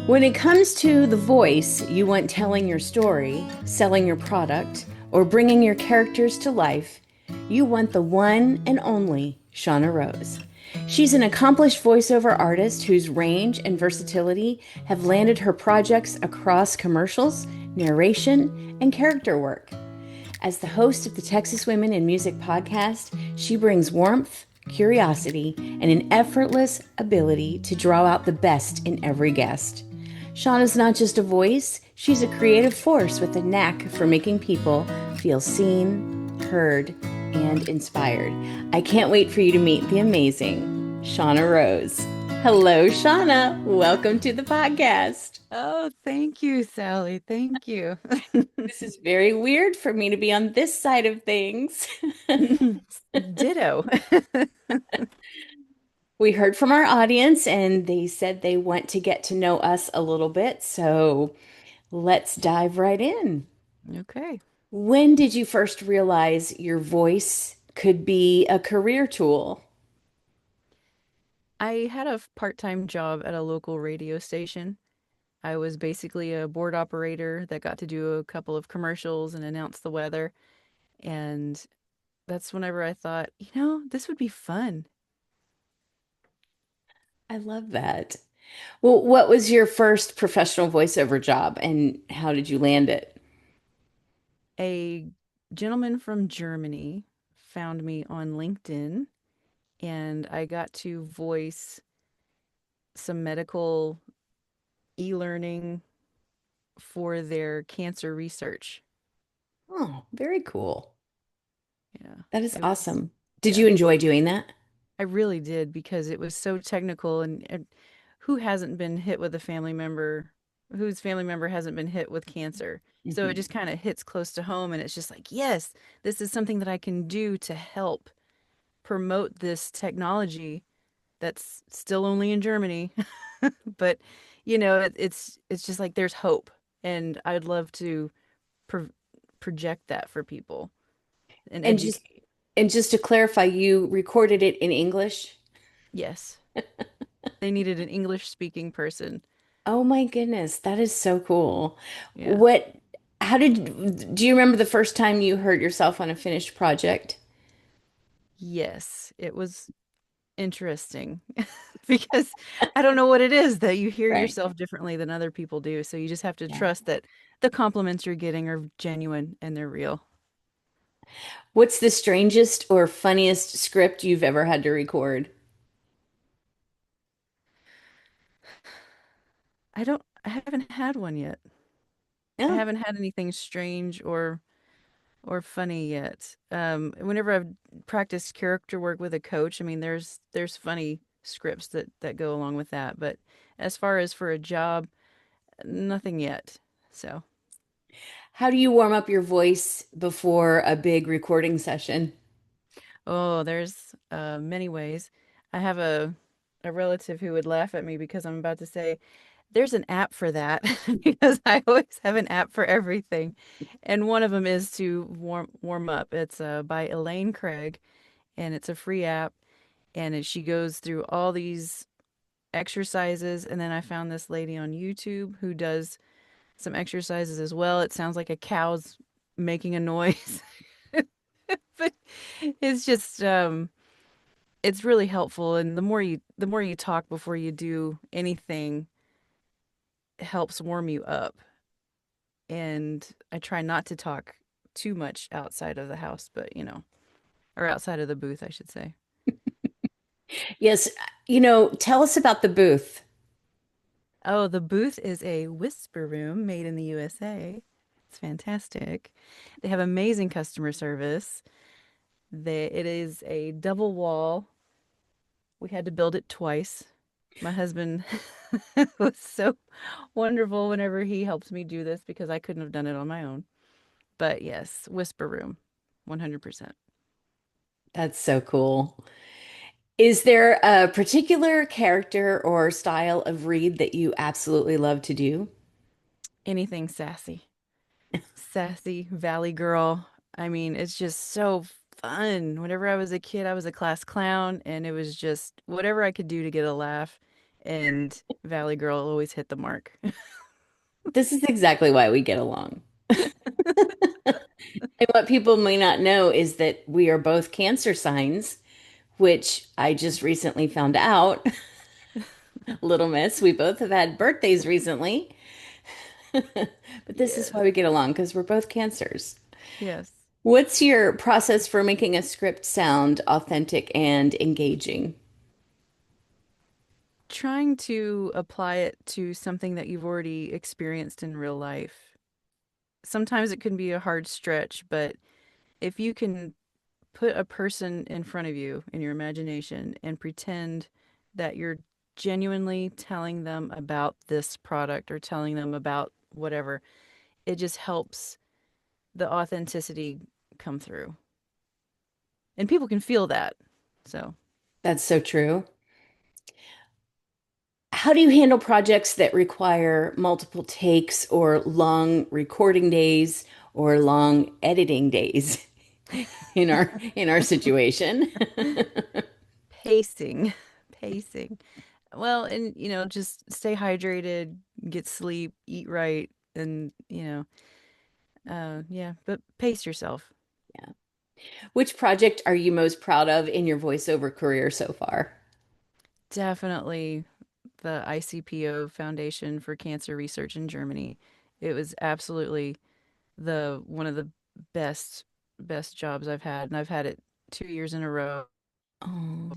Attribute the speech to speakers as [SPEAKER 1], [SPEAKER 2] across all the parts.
[SPEAKER 1] When it comes to the voice you want telling your story, selling your product, or bringing your characters to life, you want the one and only Shauna Rose. She's an accomplished voiceover artist whose range and versatility have landed her projects across commercials, narration, and character work. As the host of the Texas Women in Music podcast, she brings warmth, curiosity, and an effortless ability to draw out the best in every guest. Shauna's not just a voice, she's a creative force with a knack for making people feel seen, heard, and inspired. I can't wait for you to meet the amazing Shauna Rose. Hello, Shauna. Welcome to the podcast.
[SPEAKER 2] Oh, thank you, Sally. Thank you.
[SPEAKER 1] This is very weird for me to be on this side of things.
[SPEAKER 2] Ditto.
[SPEAKER 1] We heard from our audience and they said they want to get to know us a little bit. So let's dive right in.
[SPEAKER 2] Okay.
[SPEAKER 1] When did you first realize your voice could be a career tool?
[SPEAKER 2] I had a part-time job at a local radio station. I was basically a board operator that got to do a couple of commercials and announce the weather. And that's whenever I thought, this would be fun.
[SPEAKER 1] I love that. Well, what was your first professional voiceover job and how did you land it?
[SPEAKER 2] A gentleman from Germany found me on LinkedIn, and I got to voice some medical e-learning for their cancer research.
[SPEAKER 1] Oh, very cool.
[SPEAKER 2] Yeah.
[SPEAKER 1] That is
[SPEAKER 2] It was,
[SPEAKER 1] awesome. Did you
[SPEAKER 2] yeah,
[SPEAKER 1] enjoy doing that?
[SPEAKER 2] I really did because it was so technical and who hasn't been hit with a family member whose family member hasn't been hit with cancer. So it
[SPEAKER 1] Mhm.
[SPEAKER 2] just kind of hits close to home and it's just like, yes, this is something that I can do to help promote this technology that's still only in Germany. But it's just like there's hope and I'd love to pro project that for people and
[SPEAKER 1] And just
[SPEAKER 2] educate.
[SPEAKER 1] and just to clarify, you recorded it in English?
[SPEAKER 2] Yes. They needed an English speaking person.
[SPEAKER 1] Oh my goodness, that is so cool.
[SPEAKER 2] Yeah.
[SPEAKER 1] What, do you remember the first time you heard yourself on a finished project?
[SPEAKER 2] Yes, it was interesting because I don't know what it is that you hear
[SPEAKER 1] Right.
[SPEAKER 2] yourself differently than other people do. So you just have to
[SPEAKER 1] Yeah.
[SPEAKER 2] trust that the compliments you're getting are genuine and they're real.
[SPEAKER 1] What's the strangest or funniest script you've ever had to record?
[SPEAKER 2] I haven't had one yet. I
[SPEAKER 1] Yeah.
[SPEAKER 2] haven't had anything strange or funny yet. Whenever I've practiced character work with a coach, I mean, there's funny scripts that go along with that. But as far as for a job, nothing yet. So.
[SPEAKER 1] How do you warm up your voice before a big recording session?
[SPEAKER 2] Oh, there's many ways. I have a relative who would laugh at me because I'm about to say there's an app for that because I always have an app for everything. And one of them is to warm up. It's by Elaine Craig and it's a free app she goes through all these exercises and then I found this lady on YouTube who does some exercises as well. It sounds like a cow's making a noise. But it's just it's really helpful and the more you talk before you do anything helps warm you up and I try not to talk too much outside of the house but or outside of the booth I should say.
[SPEAKER 1] Yes, tell us about the booth.
[SPEAKER 2] Oh, the booth is a whisper room made in the USA. It's fantastic. They have amazing customer service. It is a double wall. We had to build it twice. My husband was so wonderful whenever he helped me do this because I couldn't have done it on my own. But yes, Whisper Room, 100%.
[SPEAKER 1] That's so cool. Is there a particular character or style of read that you absolutely love to do?
[SPEAKER 2] Anything sassy. Sassy Valley Girl. I mean, it's just so fun. Whenever I was a kid, I was a class clown, and it was just whatever I could do to get a laugh. and Valley Girl always hit the mark.
[SPEAKER 1] This is exactly why we get along. And what people may not know is that we are both Cancer signs, which I just recently found out. Little Miss, we both have had birthdays recently. But this is
[SPEAKER 2] Yes.
[SPEAKER 1] why we get along because we're both Cancers.
[SPEAKER 2] Yes.
[SPEAKER 1] What's your process for making a script sound authentic and engaging?
[SPEAKER 2] Trying to apply it to something that you've already experienced in real life. Sometimes it can be a hard stretch, but if you can put a person in front of you in your imagination and pretend that you're genuinely telling them about this product or telling them about whatever, it just helps the authenticity come through. And people can feel that. So
[SPEAKER 1] That's so true. How do you handle projects that require multiple takes or long recording days or long editing days in our situation?
[SPEAKER 2] pacing, pacing. Well, and just stay hydrated, get sleep, eat right, and yeah, but pace yourself.
[SPEAKER 1] Yeah. Which project are you most proud of in your voiceover career so far?
[SPEAKER 2] Definitely the ICPO Foundation for Cancer Research in Germany. It was absolutely the one of the best jobs I've had, and I've had it 2 years in a row.
[SPEAKER 1] Oh,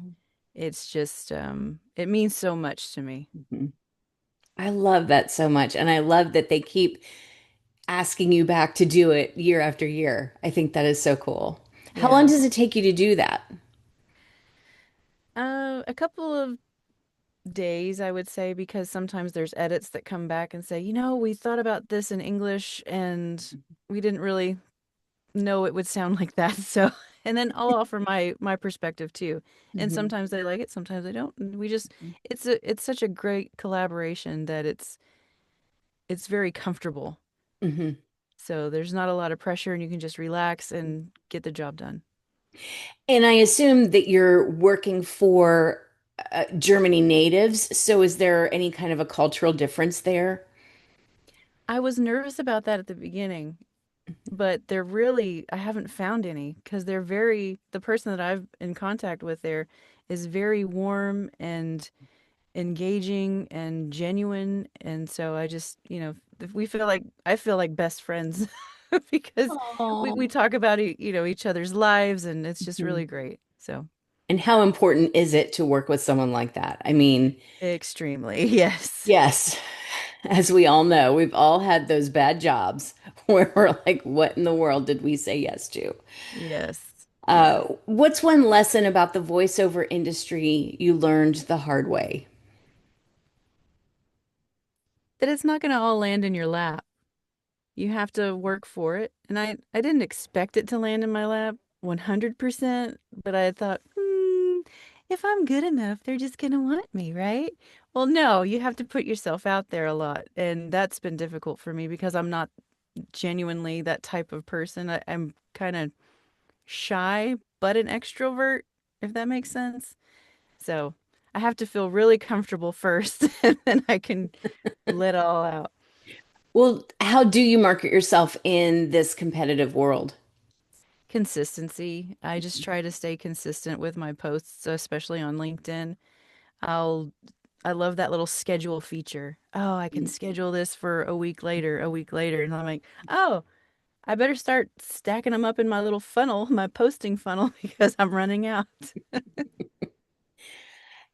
[SPEAKER 2] It's just it means so much to me.
[SPEAKER 1] mhm. I love that so much. And I love that they keep asking you back to do it year after year. I think that is so cool. How long
[SPEAKER 2] Yeah.
[SPEAKER 1] does it take you to do that?
[SPEAKER 2] A couple of days, I would say, because sometimes there's edits that come back and say, we thought about this in English and we didn't really know it would sound like that. So, and then I'll offer my perspective too. And
[SPEAKER 1] Hmm.
[SPEAKER 2] sometimes they like it, sometimes they don't. And it's such a great collaboration that it's very comfortable.
[SPEAKER 1] Hmm.
[SPEAKER 2] So there's not a lot of pressure and you can just relax and get the job done.
[SPEAKER 1] And I assume that you're working for Germany natives. So is there any kind of a cultural difference there?
[SPEAKER 2] I was nervous about that at the beginning, but I haven't found any because the person that I've in contact with there is very warm and engaging and genuine. And so I feel like best friends because we
[SPEAKER 1] Oh.
[SPEAKER 2] talk about, each other's lives and it's just
[SPEAKER 1] Mhm.
[SPEAKER 2] really great. So
[SPEAKER 1] And how important is it to work with someone like that? I mean,
[SPEAKER 2] extremely, yes.
[SPEAKER 1] yes, as we all know, we've all had those bad jobs where we're like, what in the world did we say yes to?
[SPEAKER 2] Yes. Yes.
[SPEAKER 1] What's one lesson about the voiceover industry you learned the hard way?
[SPEAKER 2] That it's not going to all land in your lap. You have to work for it. And I didn't expect it to land in my lap 100%, but I thought, if I'm good enough, they're just going to want me, right? Well, no, you have to put yourself out there a lot. And that's been difficult for me because I'm not genuinely that type of person. I'm kind of shy, but an extrovert, if that makes sense. So I have to feel really comfortable first, and then I can let it all out.
[SPEAKER 1] Well, how do you market yourself in this competitive world?
[SPEAKER 2] Consistency. I just try to stay consistent with my posts, especially on LinkedIn. I'll I love that little schedule feature. Oh, I can schedule this for a week later. And I'm like, oh, I better start stacking them up in my little funnel, my posting funnel, because I'm running out.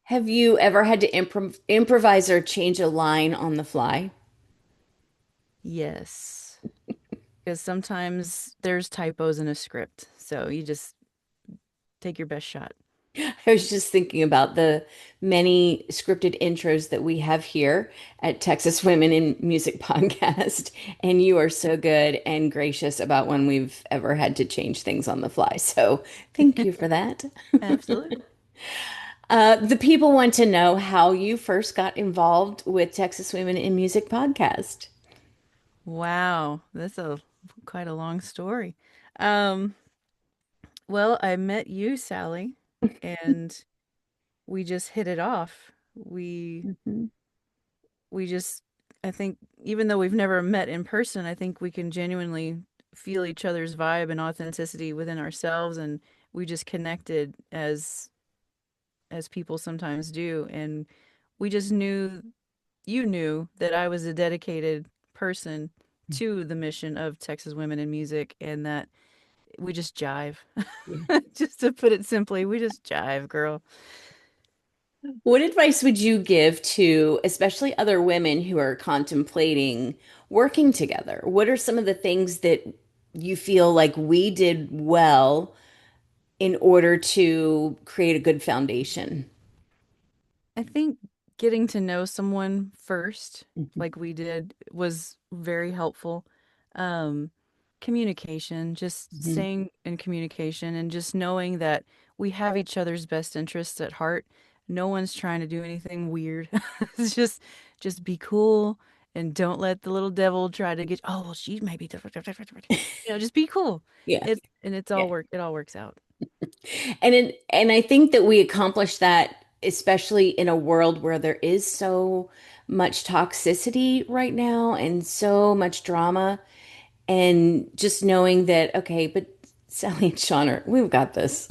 [SPEAKER 1] Have you ever had to improvise or change a line on the fly?
[SPEAKER 2] Yes. Because sometimes there's typos in a script. So you just take your best shot.
[SPEAKER 1] I was just thinking about the many scripted intros that we have here at Texas Women in Music Podcast, and you are so good and gracious about when we've ever had to change things on the fly. So thank you for that.
[SPEAKER 2] Absolutely.
[SPEAKER 1] The people want to know how you first got involved with Texas Women in Music Podcast.
[SPEAKER 2] Wow, that's a quite a long story. Um, well, I met you, Sally, and we just hit it off. We
[SPEAKER 1] Mhm.
[SPEAKER 2] we just I think even though we've never met in person, I think we can genuinely feel each other's vibe and authenticity within ourselves, and we just connected as people sometimes do. And we just knew you knew that I was a dedicated person to the mission of Texas Women in Music, and that we just jive.
[SPEAKER 1] Yeah.
[SPEAKER 2] Just to put it simply, we just jive, girl.
[SPEAKER 1] What advice would you give to especially other women who are contemplating working together? What are some of the things that you feel like we did well in order to create a good foundation?
[SPEAKER 2] I think getting to know someone first,
[SPEAKER 1] Mhm.
[SPEAKER 2] like we did, was very helpful. Um, Communication, just
[SPEAKER 1] Mhm.
[SPEAKER 2] staying in communication and just knowing that we have each other's best interests at heart. No one's trying to do anything weird. It's just be cool and don't let the little devil try to get, oh, well, she may be different. Just be cool.
[SPEAKER 1] Yeah.
[SPEAKER 2] It's
[SPEAKER 1] Yeah.
[SPEAKER 2] it all works out.
[SPEAKER 1] And I think that we accomplish that, especially in a world where there is so much toxicity right now and so much drama. And just knowing that, okay, but Sally and Sean are, we've got this.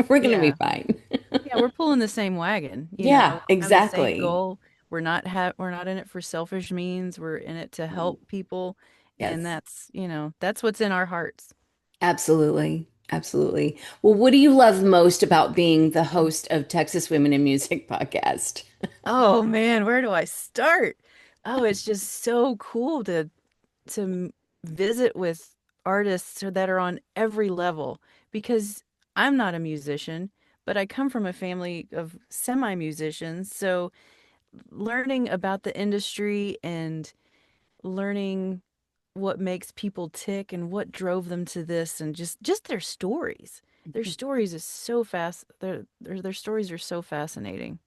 [SPEAKER 1] We're gonna be
[SPEAKER 2] Yeah.
[SPEAKER 1] fine.
[SPEAKER 2] Yeah, we're pulling the same wagon,
[SPEAKER 1] Yeah,
[SPEAKER 2] we have the same
[SPEAKER 1] exactly.
[SPEAKER 2] goal. We're not in it for selfish means. We're in it to help people, and
[SPEAKER 1] Yes,
[SPEAKER 2] that's what's in our hearts.
[SPEAKER 1] absolutely. Absolutely. Well, what do you love most about being the host of Texas Women in Music podcast?
[SPEAKER 2] Oh man, where do I start? Oh, it's just so cool to visit with artists that are on every level because I'm not a musician, but I come from a family of semi-musicians, so learning about the industry and learning what makes people tick and what drove them to this and just their stories. Their stories is so fast. Their stories are so fascinating.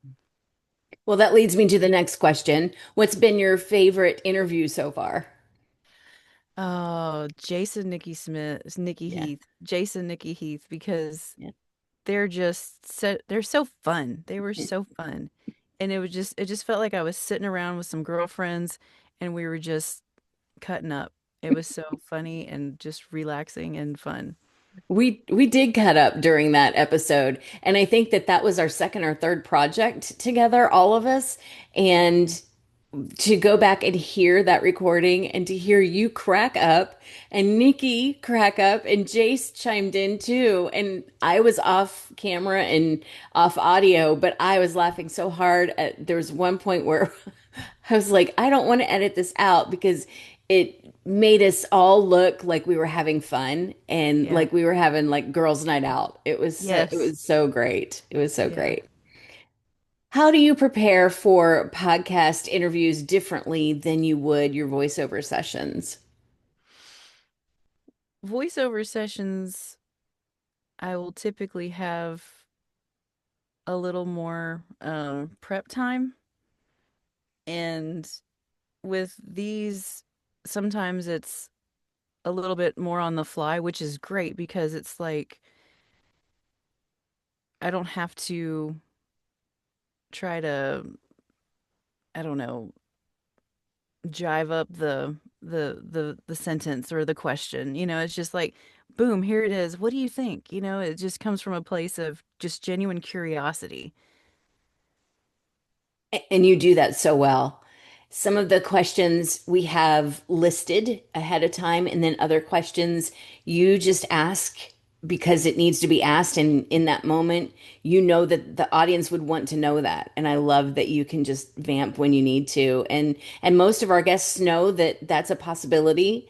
[SPEAKER 1] Well, that leads me to the next question. What's been your favorite interview so far?
[SPEAKER 2] Oh, Nikki
[SPEAKER 1] Yeah.
[SPEAKER 2] Heath, Jason, Nikki Heath, because
[SPEAKER 1] Yeah.
[SPEAKER 2] they're so fun. They were so fun, and it just felt like I was sitting around with some girlfriends, and we were just cutting up. It was so funny and just relaxing and fun.
[SPEAKER 1] We did cut up during that episode, and I think that that was our second or third project together, all of us. And to go back and hear that recording and to hear you crack up and Nikki crack up and Jace chimed in too. And I was off camera and off audio, but I was laughing so hard. There was one point where I was like, I don't want to edit this out because it made us all look like we were having fun and
[SPEAKER 2] Yeah.
[SPEAKER 1] like we were having like girls' night out. It
[SPEAKER 2] Yes.
[SPEAKER 1] was so great. It was so
[SPEAKER 2] Yeah.
[SPEAKER 1] great. How do you prepare for podcast interviews differently than you would your voiceover sessions?
[SPEAKER 2] Voiceover sessions, I will typically have a little more prep time. And with these, sometimes it's a little bit more on the fly, which is great because it's like I don't have to try to, I don't know, jive up the sentence or the question. It's just like, boom, here it is. What do you think? It just comes from a place of just genuine curiosity.
[SPEAKER 1] And you do that so well. Some of the questions we have listed ahead of time, and then other questions you just ask because it needs to be asked. And in that moment, you know that the audience would want to know that. And I love that you can just vamp when you need to. And most of our guests know that that's a possibility.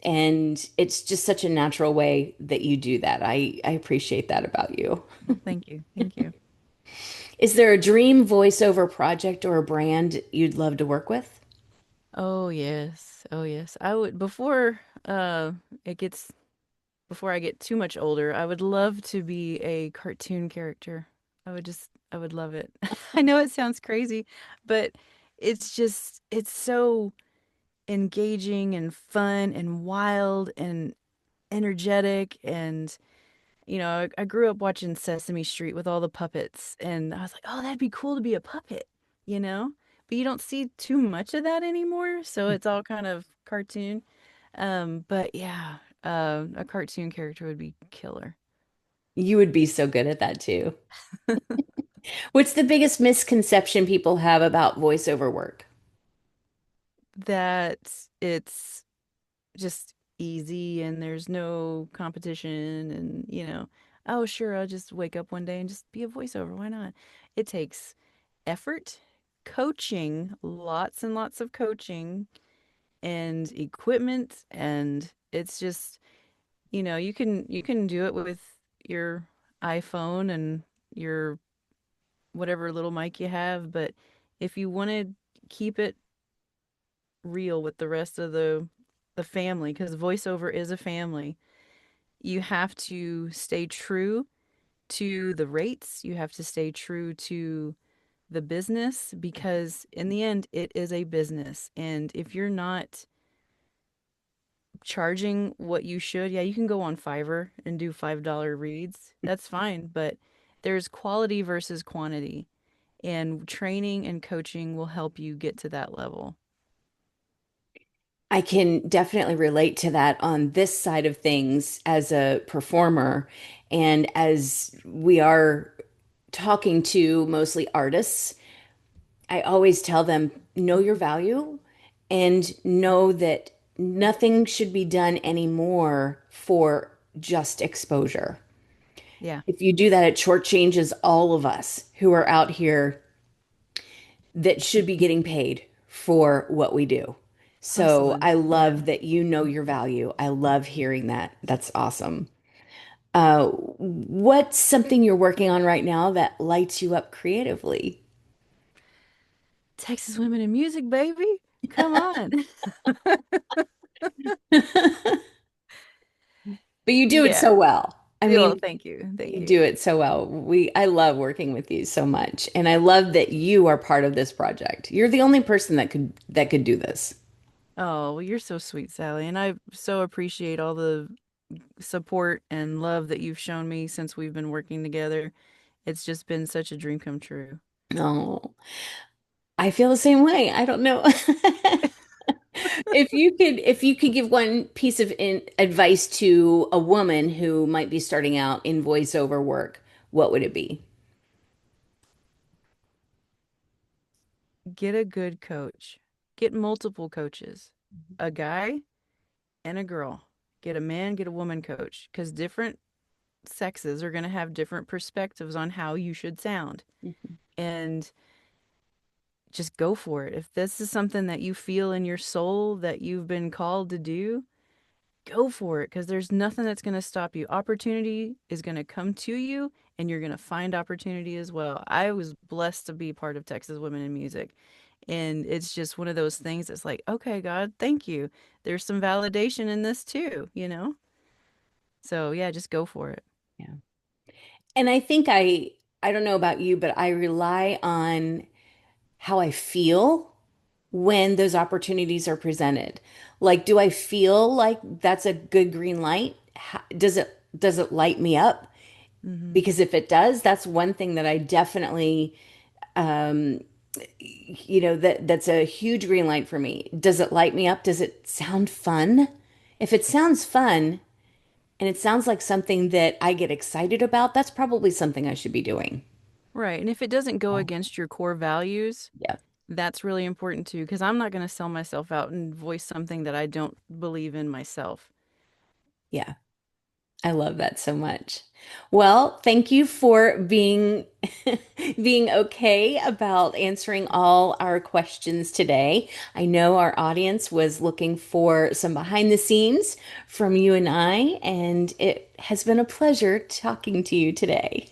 [SPEAKER 1] And it's just such a natural way that you do that. I appreciate that about you.
[SPEAKER 2] Well, thank you. Thank you.
[SPEAKER 1] Is there a dream voiceover project or a brand you'd love to work with?
[SPEAKER 2] Oh yes. Oh yes. I would it gets before I get too much older, I would love to be a cartoon character. I would love it. I know it sounds crazy, but it's so engaging and fun and wild and energetic. And I grew up watching Sesame Street with all the puppets, and I was like, "Oh, that'd be cool to be a puppet." you know? But you don't see too much of that anymore, so it's all kind of cartoon. But yeah, a cartoon character would be killer.
[SPEAKER 1] You would be so good at that too. What's the biggest misconception people have about voiceover work?
[SPEAKER 2] That it's just easy and there's no competition and, oh, sure, I'll just wake up one day and just be a voiceover. Why not? It takes effort, coaching, lots and lots of coaching and equipment, and it's just, you can do it with your iPhone and your whatever little mic you have, but if you want to keep it real with the rest of the family, because voiceover is a family, you have to stay true to the rates. You have to stay true to the business because in the end, it is a business. And if you're not charging what you should, yeah, you can go on Fiverr and do $5 reads. That's fine. But there's quality versus quantity, and training and coaching will help you get to that level.
[SPEAKER 1] I can definitely relate to that on this side of things as a performer. And as we are talking to mostly artists, I always tell them, know your value and know that nothing should be done anymore for just exposure.
[SPEAKER 2] Yeah.
[SPEAKER 1] If you do that, it shortchanges all of us who are out here that should be getting paid for what we do. So
[SPEAKER 2] Hustling.
[SPEAKER 1] I
[SPEAKER 2] Yeah.
[SPEAKER 1] love that you know your value. I love hearing that. That's awesome. What's something you're working on right now that lights you up creatively?
[SPEAKER 2] Texas women in music, baby. Come on.
[SPEAKER 1] But you do it
[SPEAKER 2] Yeah.
[SPEAKER 1] so well. I
[SPEAKER 2] Oh,
[SPEAKER 1] mean,
[SPEAKER 2] thank you. Thank
[SPEAKER 1] you
[SPEAKER 2] you.
[SPEAKER 1] do it so well. I love working with you so much, and I love that you are part of this project. You're the only person that could do this.
[SPEAKER 2] Oh, well, you're so sweet, Sally. And I so appreciate all the support and love that you've shown me since we've been working together. It's just been such a dream come true.
[SPEAKER 1] Oh, I feel the same way. I don't know. If you could give one piece of advice to a woman who might be starting out in voiceover work, what would it be?
[SPEAKER 2] Get a good coach. Get multiple coaches. A guy and a girl. Get a man, get a woman coach. Because different sexes are going to have different perspectives on how you should sound. And just go for it. If this is something that you feel in your soul that you've been called to do, go for it because there's nothing that's going to stop you. Opportunity is going to come to you and you're going to find opportunity as well. I was blessed to be part of Texas Women in Music. And it's just one of those things that's like, okay, God, thank you. There's some validation in this too, you know? So yeah, just go for it.
[SPEAKER 1] Yeah. And I think I don't know about you, but I rely on how I feel when those opportunities are presented. Like, do I feel like that's a good green light? Does it light me up?
[SPEAKER 2] Hmm.
[SPEAKER 1] Because if it does, that's one thing that I definitely that's a huge green light for me. Does it light me up? Does it sound fun? If it sounds fun and it sounds like something that I get excited about, that's probably something I should be doing.
[SPEAKER 2] Right. And if it doesn't go against your core values,
[SPEAKER 1] Yeah.
[SPEAKER 2] that's really important too, because I'm not going to sell myself out and voice something that I don't believe in myself.
[SPEAKER 1] Yeah. I love that so much. Well, thank you for being being okay about answering all our questions today. I know our audience was looking for some behind the scenes from you and it has been a pleasure talking to you today.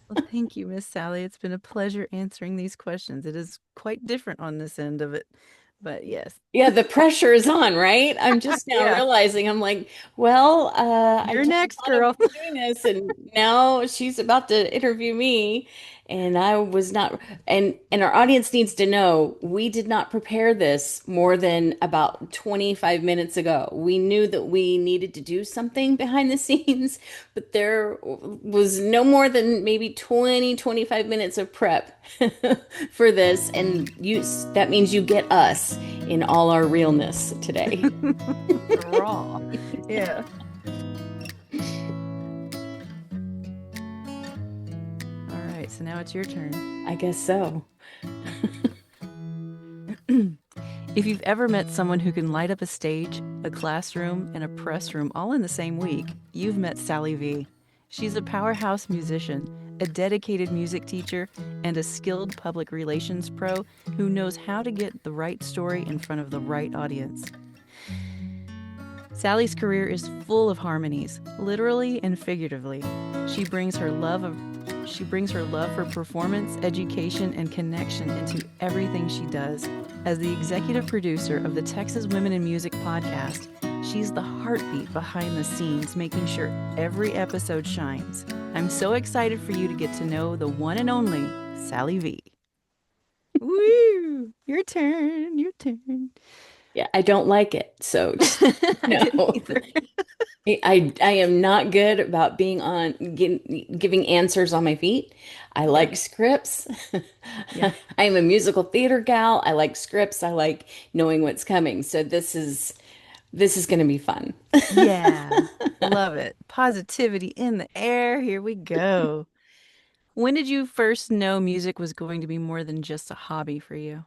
[SPEAKER 2] Well, thank you, Miss Sally. It's been a pleasure answering these questions. It is quite different on this end of it, but yes.
[SPEAKER 1] Yeah, the pressure is on, right? I'm just now
[SPEAKER 2] Yeah.
[SPEAKER 1] realizing I'm like, well, I
[SPEAKER 2] You're
[SPEAKER 1] told
[SPEAKER 2] next,
[SPEAKER 1] Lana
[SPEAKER 2] girl.
[SPEAKER 1] we were doing this, and now she's about to interview me. And I was not, and our audience needs to know we did not prepare this more than about 25 minutes ago. We knew that we needed to do something behind the scenes, but there was no more than maybe 25 minutes of prep for this. And that means you get us in all our realness today.
[SPEAKER 2] Raw. Yeah. All right, so now it's your turn.
[SPEAKER 1] I guess so.
[SPEAKER 2] If you've ever met someone who can light up a stage, a classroom, and a press room all in the same week, you've met Sallie Vee. She's a powerhouse musician, a dedicated music teacher, and a skilled public relations pro who knows how to get the right story in front of the right audience. Sally's career is full of harmonies, literally and figuratively. She brings her love of she brings her love for performance, education, and connection into everything she does. As the executive producer of the Texas Women in Music podcast, she's the heartbeat behind the scenes, making sure every episode shines. I'm so excited for you to get to know the one and only Sallie Vee. Woo! Your turn, your turn.
[SPEAKER 1] Yeah, I don't like it. So just
[SPEAKER 2] I didn't
[SPEAKER 1] no.
[SPEAKER 2] either.
[SPEAKER 1] I am not good about being giving answers on my feet. I
[SPEAKER 2] Yeah,
[SPEAKER 1] like scripts.
[SPEAKER 2] yeah.
[SPEAKER 1] I am a musical theater gal. I like scripts. I like knowing what's coming. So this is going to be fun.
[SPEAKER 2] Yeah, love it. Positivity in the air. Here we go. When did you first know music was going to be more than just a hobby for you?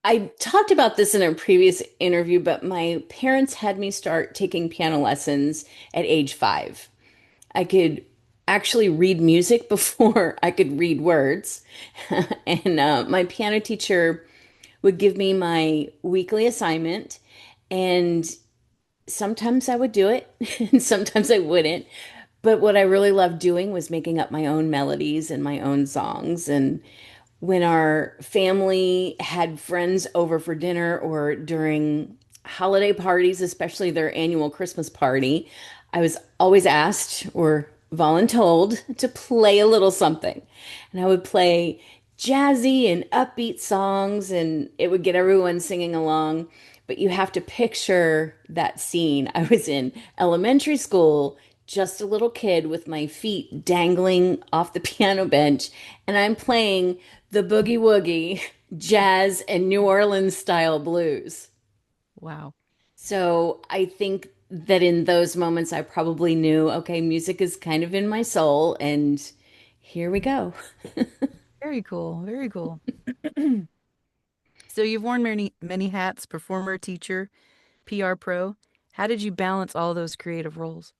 [SPEAKER 1] I talked about this in a previous interview, but my parents had me start taking piano lessons at age 5. I could actually read music before I could read words. And my piano teacher would give me my weekly assignment, and sometimes I would do it, and sometimes I wouldn't. But what I really loved doing was making up my own melodies and my own songs. And when our family had friends over for dinner or during holiday parties, especially their annual Christmas party, I was always asked or voluntold to play a little something. And I would play jazzy and upbeat songs, and it would get everyone singing along. But you have to picture that scene. I was in elementary school, just a little kid with my feet dangling off the piano bench, and I'm playing the boogie woogie, jazz, and New Orleans style blues.
[SPEAKER 2] Wow.
[SPEAKER 1] So I think that in those moments, I probably knew, okay, music is kind of in my soul, and here we go.
[SPEAKER 2] Very cool. Very cool. So you've worn many hats, performer, teacher, PR pro. How did you balance all those creative roles?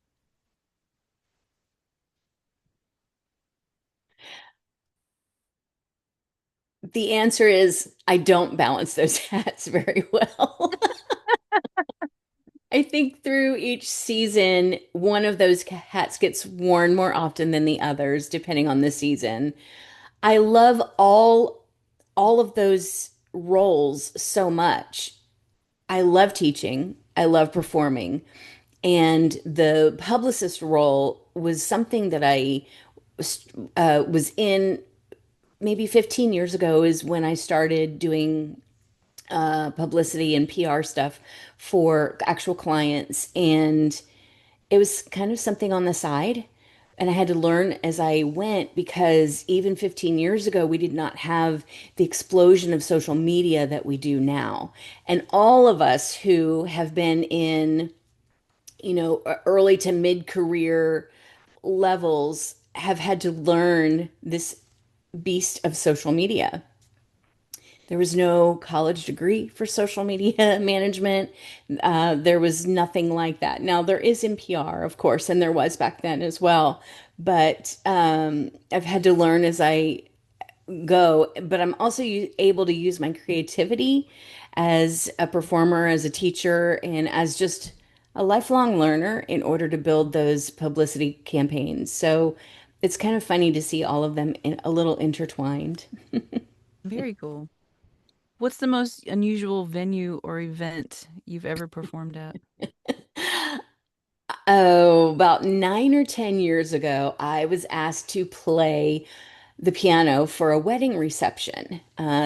[SPEAKER 1] The answer is I don't balance those hats very well. I think through each season, one of those hats gets worn more often than the others, depending on the season. I love all of those roles so much. I love teaching. I love performing. And the publicist role was something that I was in maybe 15 years ago is when I started doing publicity and PR stuff for actual clients. And it was kind of something on the side. And I had to learn as I went because even 15 years ago, we did not have the explosion of social media that we do now. And all of us who have been in, early to mid career levels have had to learn this beast of social media. There was no college degree for social media management. There was nothing like that. Now, there is in PR, of course, and there was back then as well. But I've had to learn as I go. But I'm also able to use my creativity as a performer, as a teacher, and as just a lifelong learner in order to build those publicity campaigns. So it's kind of funny to see all of them a little intertwined.
[SPEAKER 2] Very cool. What's the most unusual venue or event you've ever performed at?
[SPEAKER 1] Oh, about 9 or 10 years ago, I was asked to play. the piano for a wedding reception.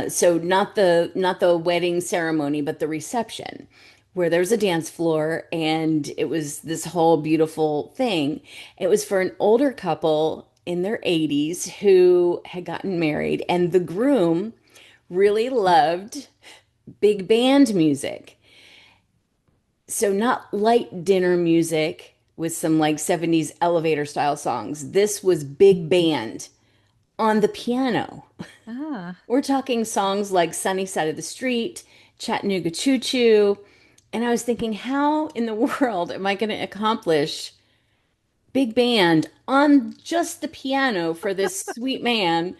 [SPEAKER 1] So not the wedding ceremony, but the reception, where there's a dance floor, and it was this whole beautiful thing. It was for an older couple in their 80s who had gotten married, and the groom really loved big band music. So not light dinner music with some like 70s elevator style songs. This was big band on the piano.
[SPEAKER 2] Ah.
[SPEAKER 1] We're talking songs like Sunny Side of the Street, Chattanooga Choo Choo. And I was thinking, how in the world am I going to accomplish big band on just the piano for this sweet man?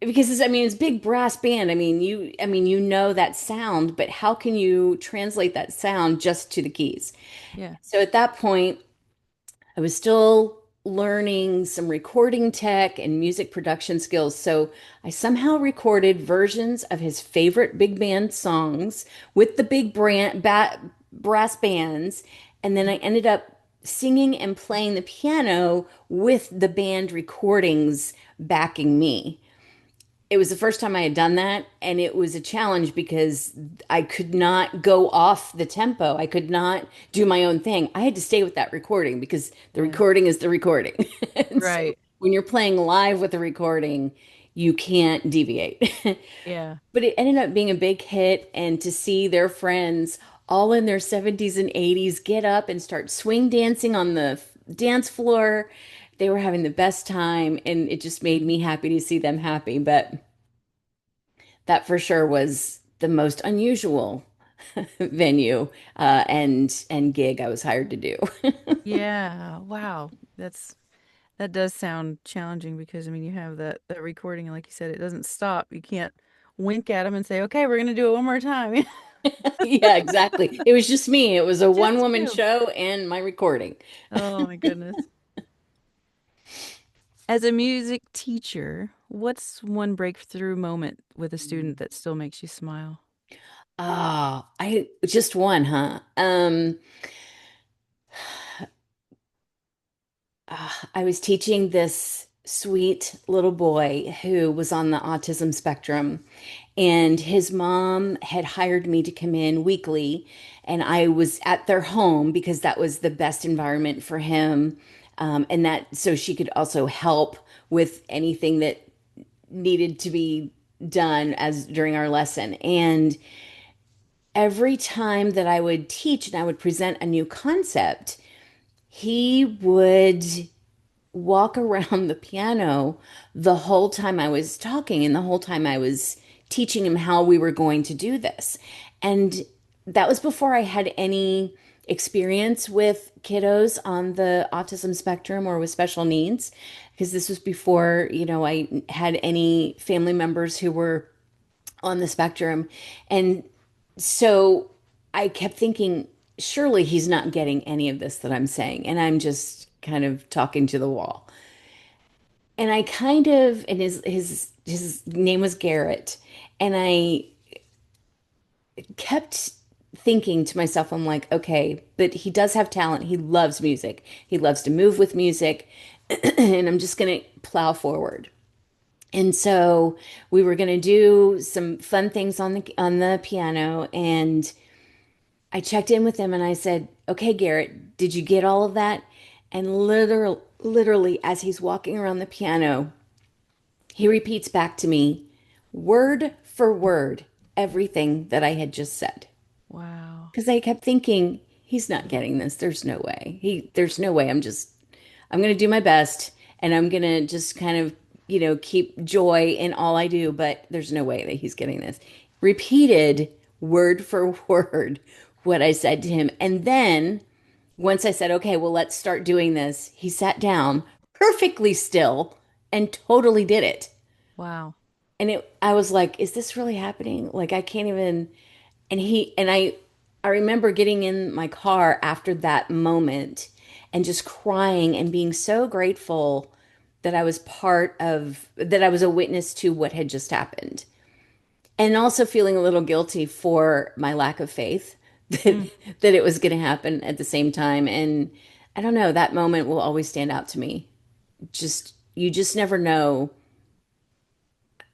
[SPEAKER 1] Because I mean, it's big brass band. I mean, you know that sound, but how can you translate that sound just to the keys?
[SPEAKER 2] Yeah.
[SPEAKER 1] So at that point, I was still learning some recording tech and music production skills. So I somehow recorded versions of his favorite big band songs with the brass bands. And then I ended up singing and playing the piano with the band recordings backing me. It was the first time I had done that, and it was a challenge because I could not go off the tempo. I could not do my own thing. I had to stay with that recording because the
[SPEAKER 2] Yeah.
[SPEAKER 1] recording is the recording. And so
[SPEAKER 2] Right.
[SPEAKER 1] when you're playing live with a recording, you can't deviate.
[SPEAKER 2] Yeah.
[SPEAKER 1] But it ended up being a big hit, and to see their friends all in their 70s and 80s get up and start swing dancing on the dance floor, they were having the best time, and it just made me happy to see them happy. But that for sure was the most unusual venue and gig I was hired to do.
[SPEAKER 2] Yeah. Wow. That does sound challenging because I mean you have that recording and like you said, it doesn't stop. You can't wink at them and say, "Okay, we're gonna do it one more time."
[SPEAKER 1] Yeah, exactly. It was just me. It was a
[SPEAKER 2] Just
[SPEAKER 1] one-woman
[SPEAKER 2] you.
[SPEAKER 1] show and my recording.
[SPEAKER 2] Oh my goodness. As a music teacher, what's one breakthrough moment with a student that still makes you smile?
[SPEAKER 1] Ah, I just one, huh? I was teaching this sweet little boy who was on the autism spectrum, and his mom had hired me to come in weekly, and I was at their home because that was the best environment for him, and that so she could also help with anything that needed to be done as during our lesson. And every time that I would teach and I would present a new concept, he would walk around the piano the whole time I was talking and the whole time I was teaching him how we were going to do this. And that was before I had any experience with kiddos on the autism spectrum or with special needs, because this was before, I had any family members who were on the spectrum. And so I kept thinking, surely he's not getting any of this that I'm saying. And I'm just kind of talking to the wall. And I kind of, and his name was Garrett. And I kept thinking to myself, I'm like, okay, but he does have talent. He loves music. He loves to move with music. And I'm just going to plow forward. And so we were going to do some fun things on the piano, and I checked in with him and I said, "Okay, Garrett, did you get all of that?" And literally as he's walking around the piano, he repeats back to me, word for word, everything that I had just said.
[SPEAKER 2] Wow.
[SPEAKER 1] Because I kept thinking, he's not getting this. There's no way. There's no way. I'm going to do my best, and I'm going to just kind of, keep joy in all I do, but there's no way that he's getting this. Repeated word for word what I said to him. And then once I said, okay, well, let's start doing this, he sat down perfectly still and totally did it.
[SPEAKER 2] Wow.
[SPEAKER 1] And I was like, is this really happening? Like, I can't even. And I remember getting in my car after that moment and just crying and being so grateful that I was a witness to what had just happened. And also feeling a little guilty for my lack of faith that
[SPEAKER 2] Mm.
[SPEAKER 1] that it was going to happen at the same time. And I don't know, that moment will always stand out to me. You just never know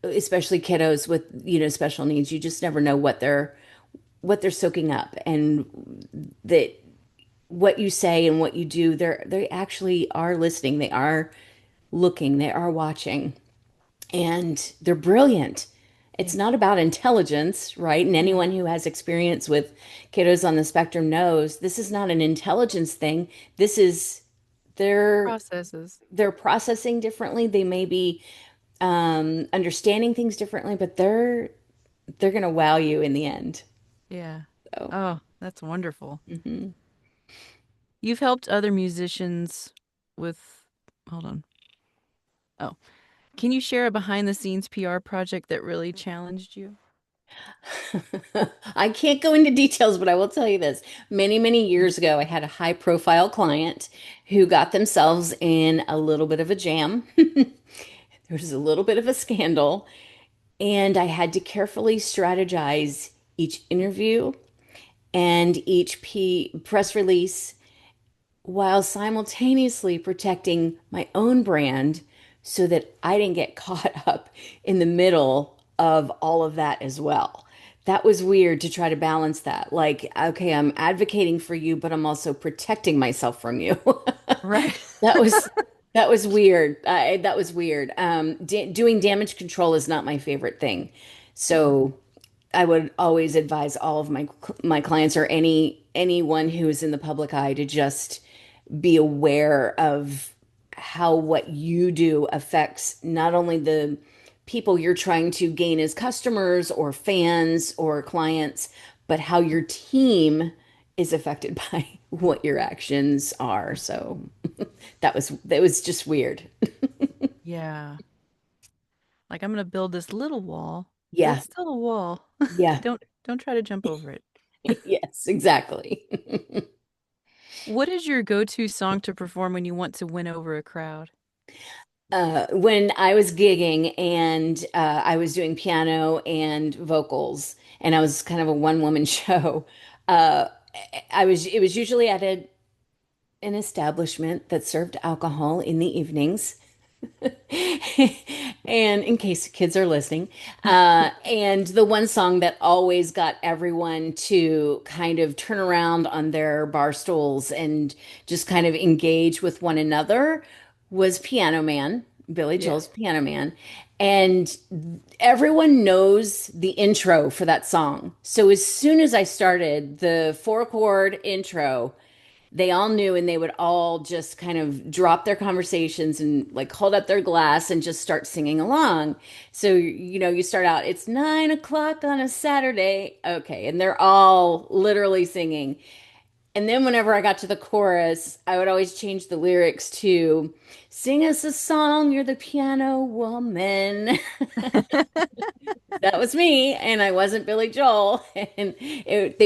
[SPEAKER 1] especially kiddos with, special needs. You just never know what they're soaking up, and that what you say and what you do, they actually are listening. They are looking, they are watching, and they're brilliant.
[SPEAKER 2] Yeah.
[SPEAKER 1] It's not about intelligence, right? And
[SPEAKER 2] No.
[SPEAKER 1] anyone who has experience with kiddos on the spectrum knows this is not an intelligence thing. This is they're
[SPEAKER 2] Processes.
[SPEAKER 1] they're processing differently. They may be understanding things differently, but they're gonna wow you in the end.
[SPEAKER 2] Yeah.
[SPEAKER 1] So,
[SPEAKER 2] Oh, that's wonderful.
[SPEAKER 1] mhm.
[SPEAKER 2] You've helped other musicians with, hold on. Oh, can you share a behind the scenes PR project that really challenged you?
[SPEAKER 1] I can't go into details, but I will tell you this. Many, many years ago, I had a high profile client who got themselves in a little bit of a jam. There was a little bit of a scandal, and I had to carefully strategize each interview and each press release while simultaneously protecting my own brand so that I didn't get caught up in the middle of all of that as well. That was weird to try to balance that. Like, okay, I'm advocating for you, but I'm also protecting myself from you.
[SPEAKER 2] Right.
[SPEAKER 1] That was that was weird. That was weird. Doing damage control is not my favorite thing.
[SPEAKER 2] Yeah.
[SPEAKER 1] So I would always advise all of my clients or anyone who is in the public eye to just be aware of how what you do affects not only the people you're trying to gain as customers or fans or clients, but how your team is affected by what your actions are. So that was just weird.
[SPEAKER 2] Yeah. Like I'm gonna build this little wall, but
[SPEAKER 1] Yeah.
[SPEAKER 2] it's still a wall.
[SPEAKER 1] Yeah.
[SPEAKER 2] Don't try to jump over it.
[SPEAKER 1] Yes, exactly.
[SPEAKER 2] What is your go-to song to perform when you want to win over a crowd?
[SPEAKER 1] When I was gigging and I was doing piano and vocals, and I was kind of a one-woman show, uh, it was usually at an establishment that served alcohol in the evenings. And in case kids are listening, and the one song that always got everyone to kind of turn around on their bar stools and just kind of engage with one another was Piano Man, Billy
[SPEAKER 2] Yeah.
[SPEAKER 1] Joel's Piano Man. And everyone knows the intro for that song. So as soon as I started the four chord intro, they all knew, and they would all just kind of drop their conversations and like hold up their glass and just start singing along. So, you start out, it's 9 o'clock on a Saturday. Okay. And they're all literally singing. And then whenever I got to the chorus, I would always change the lyrics to sing us a song, you're the piano woman. That was me, and I wasn't Billy Joel. And it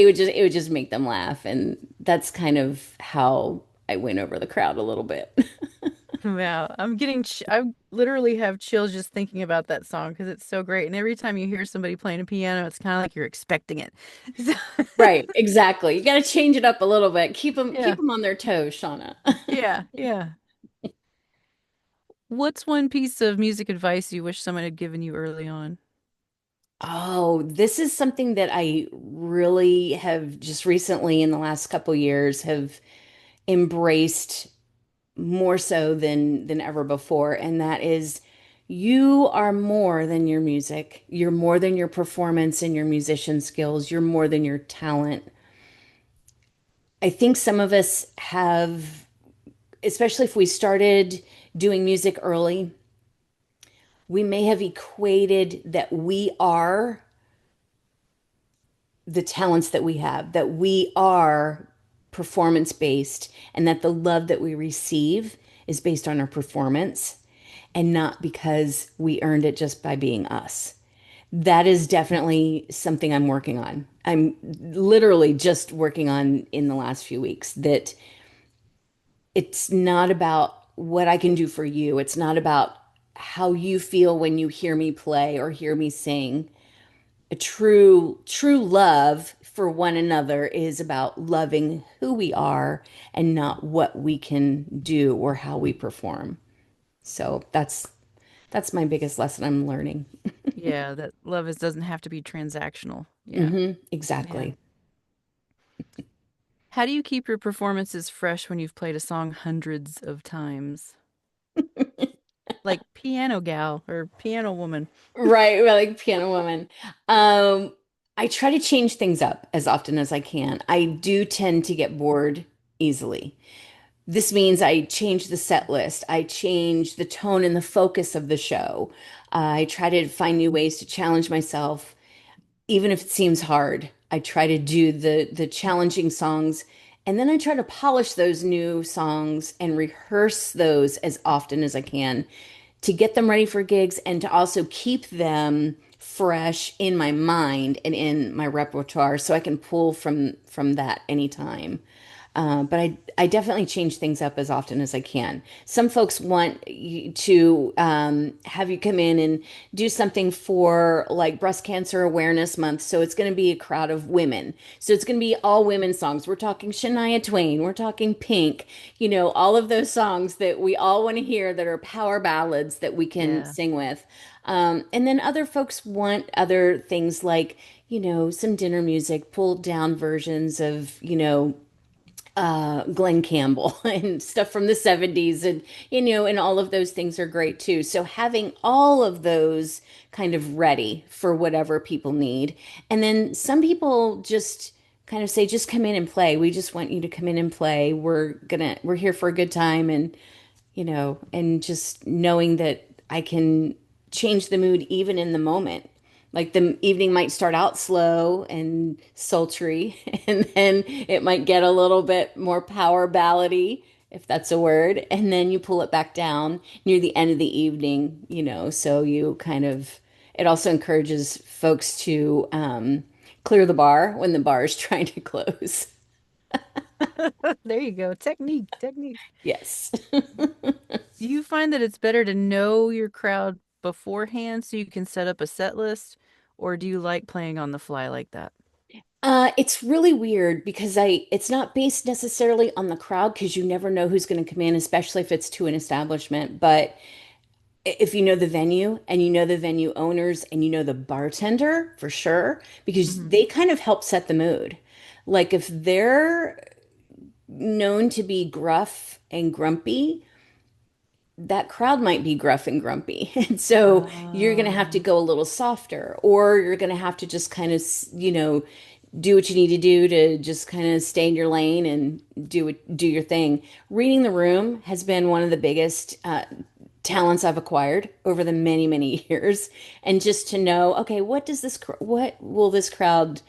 [SPEAKER 1] would just make them laugh, and that's kind of how I win over the crowd a little bit.
[SPEAKER 2] Wow, I literally have chills just thinking about that song because it's so great. And every time you hear somebody playing a piano, it's kind of like you're expecting it.
[SPEAKER 1] Right, exactly. You got to change it up a little bit. Keep them keep
[SPEAKER 2] Yeah,
[SPEAKER 1] them on their toes, Shauna.
[SPEAKER 2] yeah, yeah. What's one piece of music advice you wish someone had given you early on?
[SPEAKER 1] Oh, this is something that I really have just recently in the last couple years have embraced more so than ever before, and that is you are more than your music. You're more than your performance and your musician skills. You're more than your talent. I think some of us have, especially if we started doing music early, we may have equated that we are the talents that we have, that we are performance based, and that the love that we receive is based on our performance and not because we earned it just by being us. That is definitely something I'm working on. I'm literally just working on in the last few weeks that it's not about what I can do for you. It's not about how you feel when you hear me play or hear me sing. A true love for one another is about loving who we are and not what we can do or how we perform. So that's my biggest lesson I'm learning.
[SPEAKER 2] Yeah, that love doesn't have to be transactional. Yeah. Yeah.
[SPEAKER 1] Exactly.
[SPEAKER 2] How do you keep your performances fresh when you've played a song hundreds of times? Like Piano Gal or Piano Woman.
[SPEAKER 1] Right, we're like piano woman. Um, I try to change things up as often as I can. I do tend to get bored easily. This means I change the set list. I change the tone and the focus of the show. I try to find new ways to challenge myself, even if it seems hard. I try to do the challenging songs, and then I try to polish those new songs and rehearse those as often as I can to get them ready for gigs and to also keep them fresh in my mind and in my repertoire so I can pull from that anytime. But I definitely change things up as often as I can. Some folks want you to have you come in and do something for like Breast Cancer Awareness Month. So it's going to be a crowd of women. So it's going to be all women songs. We're talking Shania Twain. We're talking Pink. All of those songs that we all want to hear that are power ballads that we can
[SPEAKER 2] Yeah.
[SPEAKER 1] sing with. And then other folks want other things like, some dinner music, pulled down versions of, Glenn Campbell and stuff from the 70s and all of those things are great too. So having all of those kind of ready for whatever people need. And then some people just kind of say just come in and play. We just want you to come in and play. We're here for a good time and just knowing that I can change the mood even in the moment. Like the evening might start out slow and sultry, and then it might get a little bit more power ballady, if that's a word, and then you pull it back down near the end of the evening, so you kind of, it also encourages folks to clear the bar when the bar is trying to close.
[SPEAKER 2] There you go. Technique, technique.
[SPEAKER 1] Yes.
[SPEAKER 2] Do you find that it's better to know your crowd beforehand so you can set up a set list, or do you like playing on the fly like that?
[SPEAKER 1] It's really weird because it's not based necessarily on the crowd because you never know who's going to come in, especially if it's to an establishment. But if you know the venue and you know the venue owners and you know the bartender for sure, because
[SPEAKER 2] Hmm.
[SPEAKER 1] they kind of help set the mood. Like if they're known to be gruff and grumpy, that crowd might be gruff and grumpy. And so you're going to have to
[SPEAKER 2] Oh,
[SPEAKER 1] go a little softer, or you're going to have to just kind of, do what you need to do to just kind of stay in your lane and do your thing. Reading the room has been one of the biggest talents I've acquired over the many, many years. And just to know, okay, what will this crowd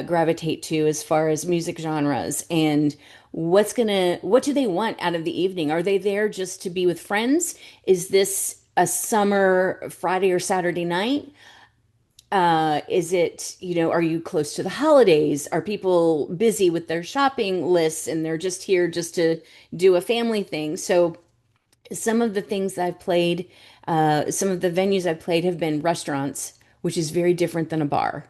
[SPEAKER 1] gravitate to as far as music genres and what do they want out of the evening? Are they there just to be with friends? Is this a summer Friday or Saturday night? Is it, are you close to the holidays? Are people busy with their shopping lists and they're just here just to do a family thing? So some of the things I've played, some of the venues I've played have been restaurants, which is very different than a bar.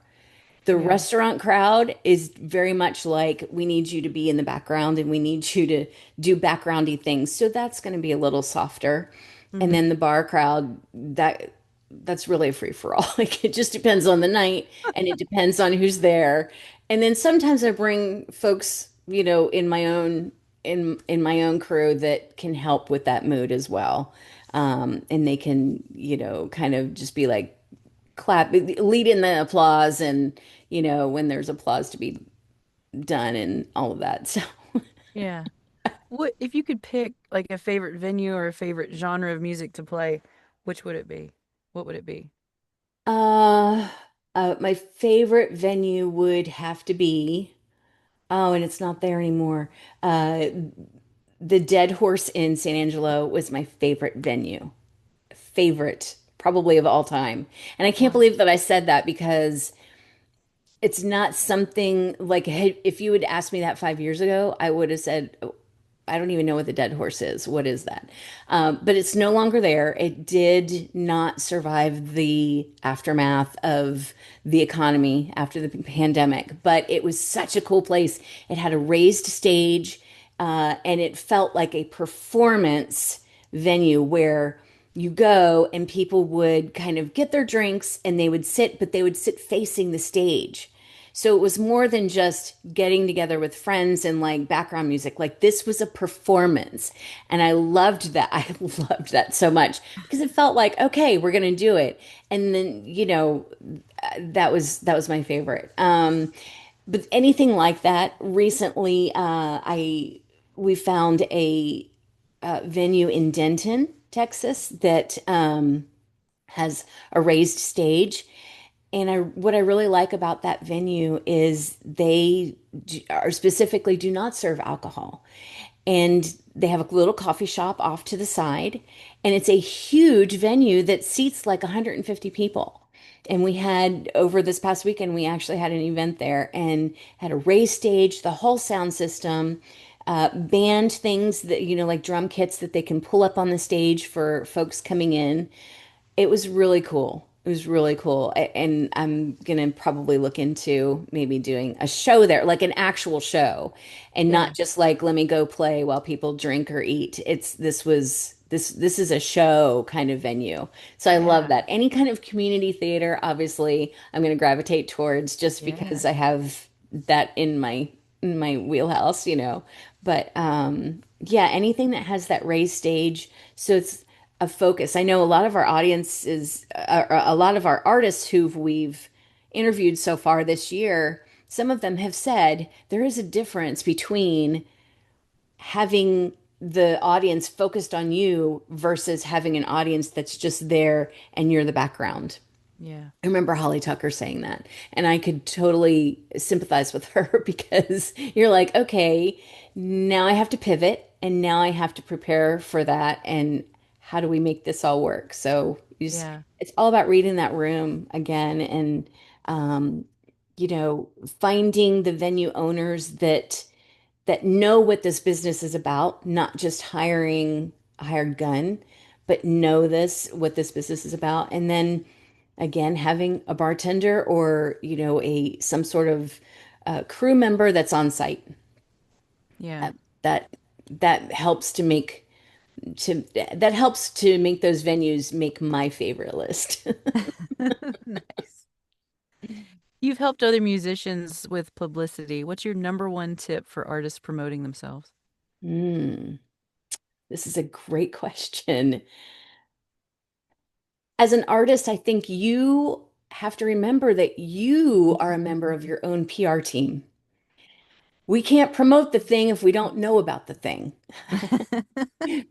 [SPEAKER 1] The
[SPEAKER 2] yeah.
[SPEAKER 1] restaurant crowd is very much like we need you to be in the background and we need you to do backgroundy things. So that's going to be a little softer. And
[SPEAKER 2] Hmm.
[SPEAKER 1] then the bar crowd, that's really a free for all. Like it just depends on the night and it depends on who's there. And then sometimes I bring folks, in my own crew that can help with that mood as well. And they can, kind of just be like clap, lead in the applause and, when there's applause to be done and all of that. So,
[SPEAKER 2] Yeah. What if you could pick like a favorite venue or a favorite genre of music to play, which would it be? What would it be?
[SPEAKER 1] uh, my favorite venue would have to be, oh, and it's not there anymore. Uh, the Dead Horse in San Angelo was my favorite venue, favorite probably of all time. And I can't
[SPEAKER 2] Wow.
[SPEAKER 1] believe that I said that because it's not something like hey, if you had asked me that 5 years ago, I would have said, "Oh, I don't even know what the dead horse is. What is that?" But it's no longer there. It did not survive the aftermath of the economy after the pandemic, but it was such a cool place. It had a raised stage, and it felt like a performance venue where you go and people would kind of get their drinks and they would sit, but they would sit facing the stage. So it was more than just getting together with friends and like background music. Like this was a performance. And I loved that. I loved that so much because it felt like, okay, we're going to do it. And then, that was my favorite. But anything like that, recently, I we found a venue in Denton, Texas, that has a raised stage. And what I really like about that venue is they are specifically do not serve alcohol. And they have a little coffee shop off to the side. And it's a huge venue that seats like 150 people. And we had over this past weekend, we actually had an event there and had a raised stage, the whole sound system, band things that, like drum kits that they can pull up on the stage for folks coming in. It was really cool. It was really cool. And I'm gonna probably look into maybe doing a show there, like an actual show, and
[SPEAKER 2] Yeah.
[SPEAKER 1] not just like let me go play while people drink or eat. This is a show kind of venue. So I love
[SPEAKER 2] Yeah.
[SPEAKER 1] that. Any kind of community theater, obviously, I'm gonna gravitate towards just
[SPEAKER 2] Yeah.
[SPEAKER 1] because I have that in my wheelhouse. But yeah, anything that has that raised stage, so it's a focus. I know a lot of our audience is a lot of our artists who we've interviewed so far this year. Some of them have said there is a difference between having the audience focused on you versus having an audience that's just there and you're the background.
[SPEAKER 2] Yeah.
[SPEAKER 1] I remember Holly Tucker saying that, and I could totally sympathize with her because you're like, okay, now I have to pivot and now I have to prepare for that. And how do we make this all work? So
[SPEAKER 2] Yeah.
[SPEAKER 1] it's all about reading that room again and, um, finding the venue owners that know what this business is about, not just hiring a hired gun, but know what this business is about. And then again, having a bartender or, a some sort of crew member that's on site.
[SPEAKER 2] Yeah.
[SPEAKER 1] That that helps that helps to make those venues make my favorite list.
[SPEAKER 2] Nice. You've helped other musicians with publicity. What's your number one tip for artists promoting themselves?
[SPEAKER 1] Hmm, this is a great question. As an artist, I think you have to remember that you are a member of your own PR team. We can't promote the thing if we don't know about the thing,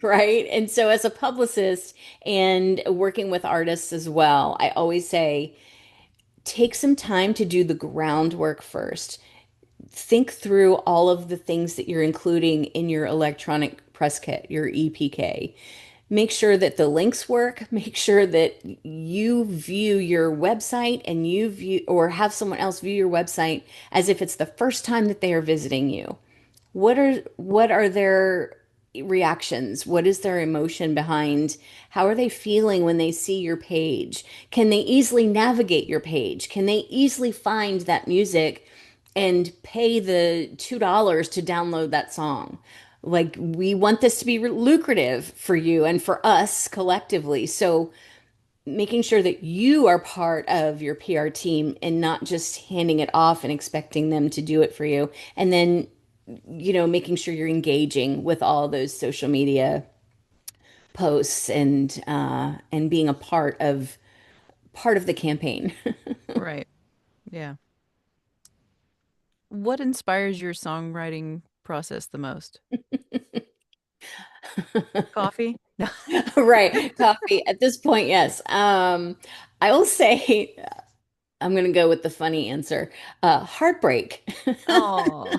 [SPEAKER 1] right? And so, as a publicist and working with artists as well, I always say take some time to do the groundwork first. Think through all of the things that you're including in your electronic press kit, your EPK. Make sure that the links work. Make sure that you view your website and you view or have someone else view your website as if it's the first time that they are visiting you. What are their reactions? What is their emotion behind? How are they feeling when they see your page? Can they easily navigate your page? Can they easily find that music and pay the $2 to download that song? Like we want this to be lucrative for you and for us collectively. So making sure that you are part of your PR team and not just handing it off and expecting them to do it for you. And then, making sure you're engaging with all those social media posts and being a part of the campaign.
[SPEAKER 2] Right. Yeah. What inspires your songwriting process the most? Coffee? No.
[SPEAKER 1] Right. Coffee. At this point, yes. I will say I'm going to go with the funny answer. Heartbreak.
[SPEAKER 2] Oh,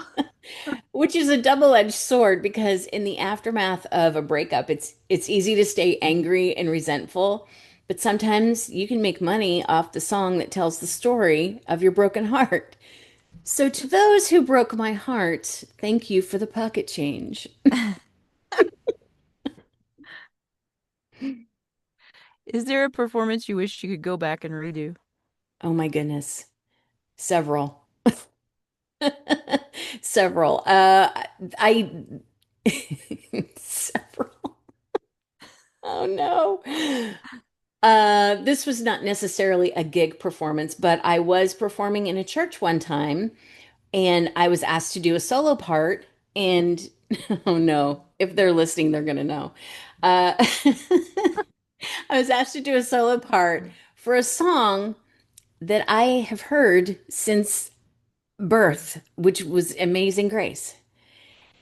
[SPEAKER 1] Which is a double-edged sword because in the aftermath of a breakup, it's easy to stay angry and resentful, but sometimes you can make money off the song that tells the story of your broken heart. So to those who broke my heart, thank you for the pocket change.
[SPEAKER 2] is there a performance you wish you could go back and redo?
[SPEAKER 1] Oh my goodness. Several. Several. I several. Oh no. This was not necessarily a gig performance, but I was performing in a church one time and I was asked to do a solo part. And oh no, if they're listening, they're gonna know. Uh, I was asked to do a solo part for a song that I have heard since birth, which was Amazing Grace.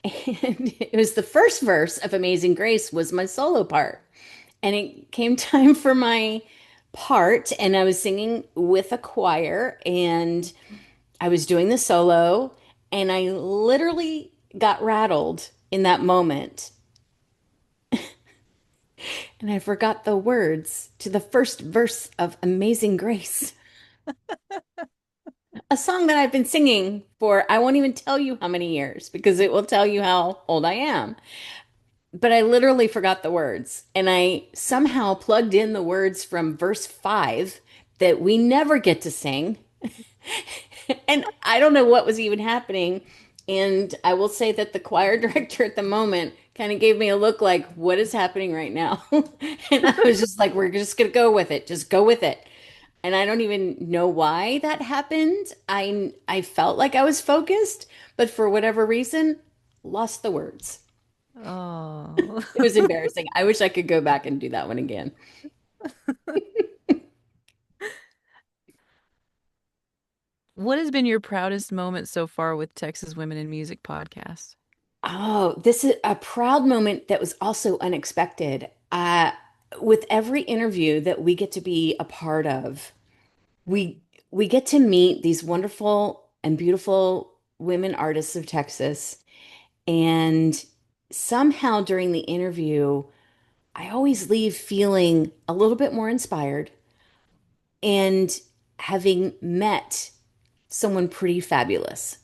[SPEAKER 1] And it was the first verse of Amazing Grace was my solo part. And it came time for my part, and I was singing with a choir, and I was doing the solo, and I literally got rattled in that moment. And I forgot the words to the first verse of Amazing Grace, a song that I've been singing for I won't even tell you how many years because it will tell you how old I am. But I literally forgot the words. And I somehow plugged in the words from verse 5 that we never get to sing. And I don't know what was even happening. And I will say that the choir director at the moment kind of gave me a look like, what is happening right now? And I was just like, we're just going to go with it. Just go with it. And I don't even know why that happened. I felt like I was focused, but for whatever reason, lost the words.
[SPEAKER 2] Oh.
[SPEAKER 1] It was embarrassing. I wish I could go back and do that one again.
[SPEAKER 2] What has been your proudest moment so far with Texas Women in Music podcast?
[SPEAKER 1] Oh, this is a proud moment that was also unexpected. With every interview that we get to be a part of, we we get to meet these wonderful and beautiful women artists of Texas, and somehow during the interview, I always leave feeling a little bit more inspired and having met someone pretty fabulous.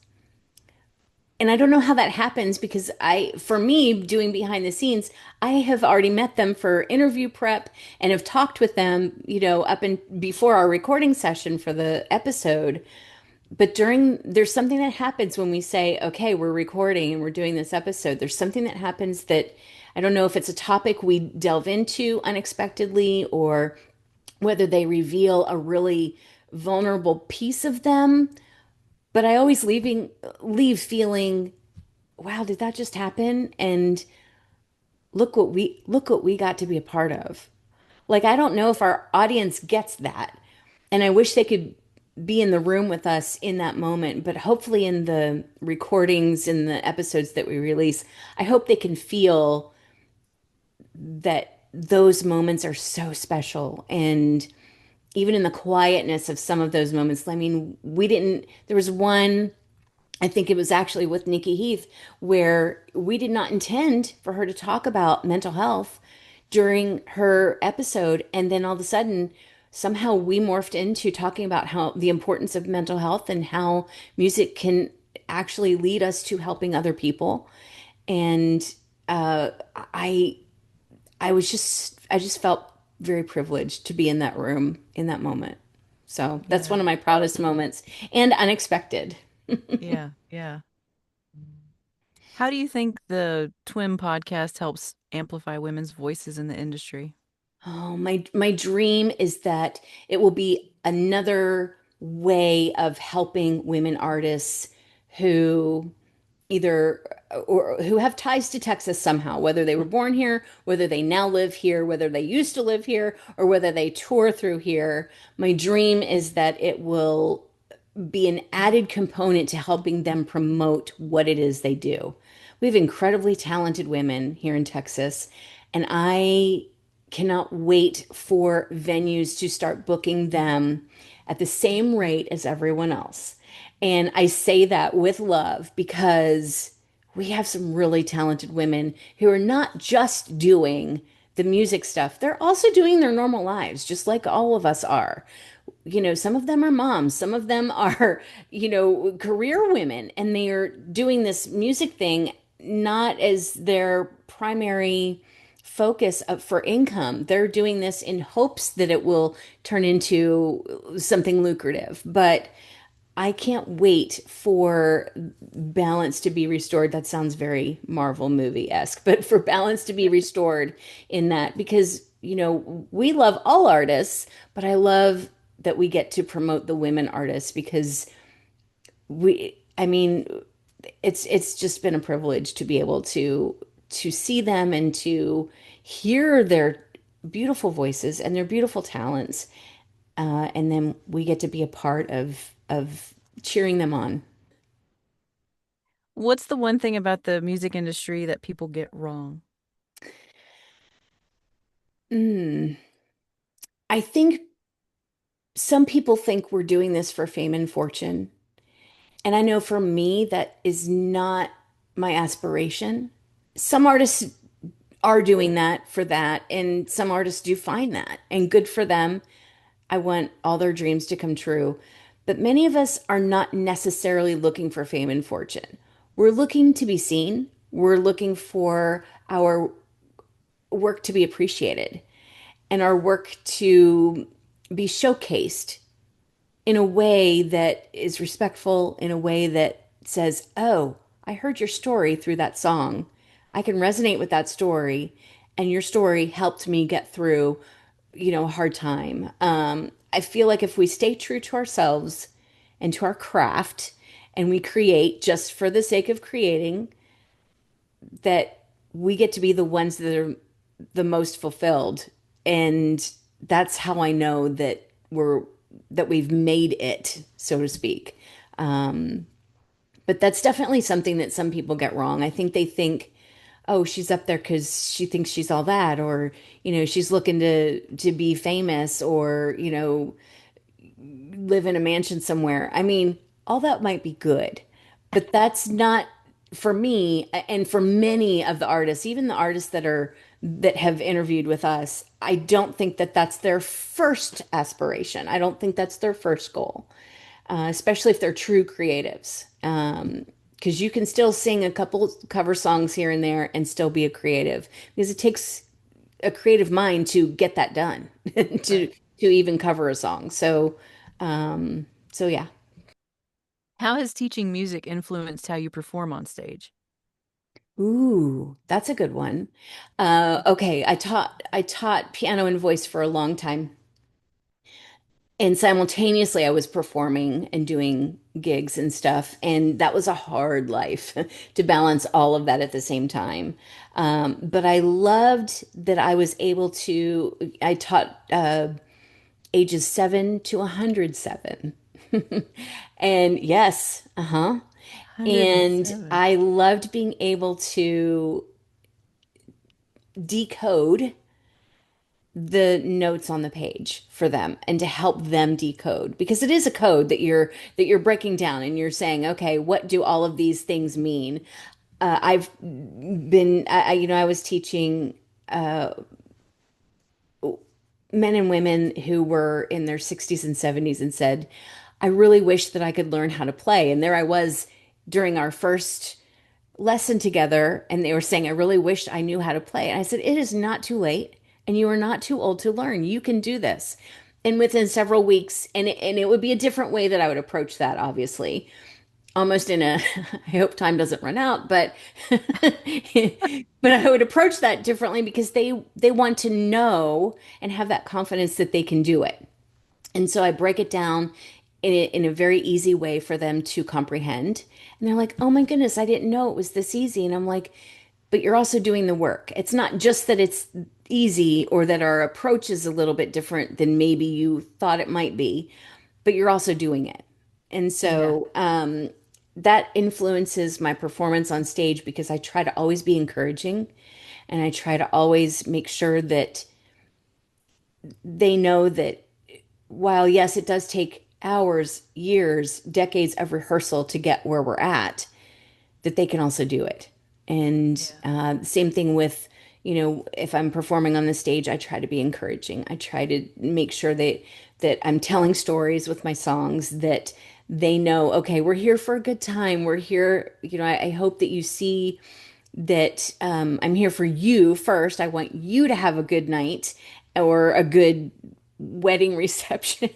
[SPEAKER 1] And I don't know how that happens because for me, doing behind the scenes, I have already met them for interview prep and have talked with them, up and before our recording session for the episode. But there's something that happens when we say, okay, we're recording and we're doing this episode. There's something that happens that I don't know if it's a topic we delve into unexpectedly or whether they reveal a really vulnerable piece of them. But I always leave feeling, wow, did that just happen? And look what we got to be a part of. Like I don't know if our audience gets that. And I wish they could be in the room with us in that moment, but hopefully in the recordings in the episodes that we release, I hope they can feel that those moments are so special and even in the quietness of some of those moments. I mean, we didn't there was one I think it was actually with Nikki Heath, where we did not intend for her to talk about mental health during her episode. And then all of a sudden, somehow we morphed into talking about how the importance of mental health and how music can actually lead us to helping other people. And uh, I, I just felt very privileged to be in that room in that moment. So that's
[SPEAKER 2] Yeah.
[SPEAKER 1] one of my proudest moments and unexpected.
[SPEAKER 2] Yeah. Yeah. How do you think the Twin podcast helps amplify women's voices in the industry?
[SPEAKER 1] Oh, my dream is that it will be another way of helping women artists who either or who have ties to Texas somehow, whether they were born here, whether they now live here, whether they used to live here, or whether they tour through here. My dream is that it will be an added component to helping them promote what it is they do. We have incredibly talented women here in Texas, and I cannot wait for venues to start booking them at the same rate as everyone else. And I say that with love because we have some really talented women who are not just doing the music stuff, they're also doing their normal lives, just like all of us are. Some of them are moms, some of them are, career women, and they are doing this music thing not as their primary focus for income. They're doing this in hopes that it will turn into something lucrative. But I can't wait for balance to be restored. That sounds very Marvel movie-esque, but for balance to be restored in that, because, we love all artists, but I love that we get to promote the women artists because I mean, it's just been a privilege to be able to see them and to hear their beautiful voices and their beautiful talents. And then we get to be a part of cheering them on.
[SPEAKER 2] What's the one thing about the music industry that people get wrong?
[SPEAKER 1] Mm. I think some people think we're doing this for fame and fortune. And I know for me, that is not my aspiration. Some artists are doing that for that, and some artists do find that, and good for them. I want all their dreams to come true. But many of us are not necessarily looking for fame and fortune. We're looking to be seen. We're looking for our work to be appreciated and our work to be showcased in a way that is respectful, in a way that says, "Oh, I heard your story through that song. I can resonate with that story, and your story helped me get through, a hard time." I feel like if we stay true to ourselves and to our craft, and we create just for the sake of creating, that we get to be the ones that are the most fulfilled. And that's how I know that we've made it, so to speak. Um, but that's definitely something that some people get wrong. I think they think, oh, she's up there because she thinks she's all that, or she's looking to be famous, or live in a mansion somewhere. I mean, all that might be good, but that's not for me and for many of the artists, even the artists that have interviewed with us. I don't think that that's their first aspiration. I don't think that's their first goal, especially if they're true creatives. Because you can still sing a couple cover songs here and there and still be a creative, because it takes a creative mind to get that done, to
[SPEAKER 2] Right.
[SPEAKER 1] to even cover a song. So yeah.
[SPEAKER 2] How has teaching music influenced how you perform on stage?
[SPEAKER 1] Ooh, that's a good one. Okay, I taught piano and voice for a long time, and simultaneously I was performing and doing gigs and stuff, and that was a hard life to balance all of that at the same time. But I loved that I was able to. I taught ages 7 to 107. And yes, uh-huh. And
[SPEAKER 2] 107.
[SPEAKER 1] I loved being able to decode the notes on the page for them and to help them decode, because it is a code that you're breaking down, and you're saying, okay, what do all of these things mean? I've been I was teaching men and women who were in their 60s and 70s and said, I really wish that I could learn how to play. And there I was during our first lesson together, and they were saying, I really wish I knew how to play. And I said, it is not too late, and you are not too old to learn. You can do this. And within several weeks, and it would be a different way that I would approach that, obviously, almost in a, I hope time doesn't run out, but but I would approach that differently, because they want to know and have that confidence that they can do it. And so I break it down in a very easy way for them to comprehend. And they're like, "Oh my goodness, I didn't know it was this easy." And I'm like, "But you're also doing the work. It's not just that it's easy, or that our approach is a little bit different than maybe you thought it might be, but you're also doing it." And
[SPEAKER 2] Yeah.
[SPEAKER 1] so that influences my performance on stage, because I try to always be encouraging, and I try to always make sure that they know that while, yes, it does take hours, years, decades of rehearsal to get where we're at, that they can also do it. And
[SPEAKER 2] Yeah.
[SPEAKER 1] same thing with, if I'm performing on the stage, I try to be encouraging. I try to make sure that I'm telling stories with my songs, that they know, okay, we're here for a good time. We're here, I hope that you see that I'm here for you first. I want you to have a good night, or a good wedding reception,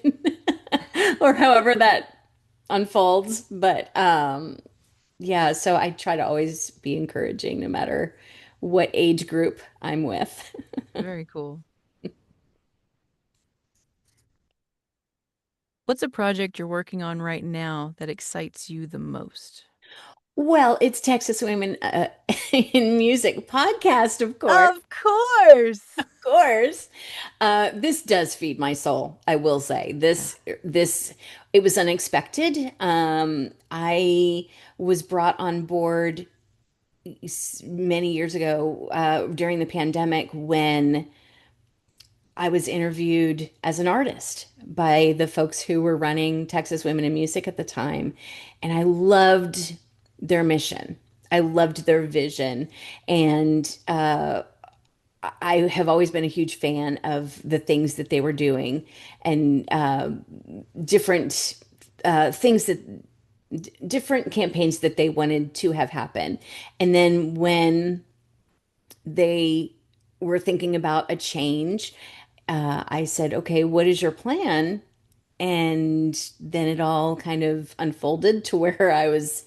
[SPEAKER 1] or however that unfolds. But yeah, so I try to always be encouraging no matter what age group I'm with.
[SPEAKER 2] Very cool. What's a project you're working on right now that excites you the most?
[SPEAKER 1] Well, it's Texas Women in Music podcast, of course.
[SPEAKER 2] Of course.
[SPEAKER 1] Of course. This does feed my soul, I will say.
[SPEAKER 2] Yeah.
[SPEAKER 1] This it was unexpected. I was brought on board many years ago during the pandemic when I was interviewed as an artist by the folks who were running Texas Women in Music at the time. And I loved their mission. I loved their vision. And I have always been a huge fan of the things that they were doing and different things that different campaigns that they wanted to have happen. And then when they were thinking about a change, I said, okay, what is your plan? And then it all kind of unfolded to where I was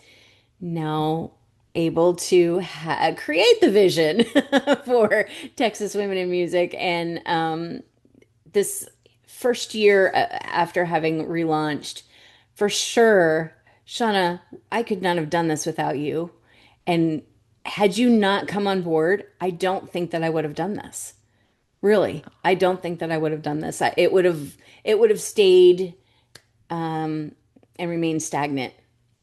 [SPEAKER 1] now able to create the vision for Texas Women in Music. And this first year after having relaunched, for sure, Shauna, I could not have done this without you. And had you not come on board, I don't think that I would have done this. Really, I don't think that I would have done this. It would have stayed and remained stagnant,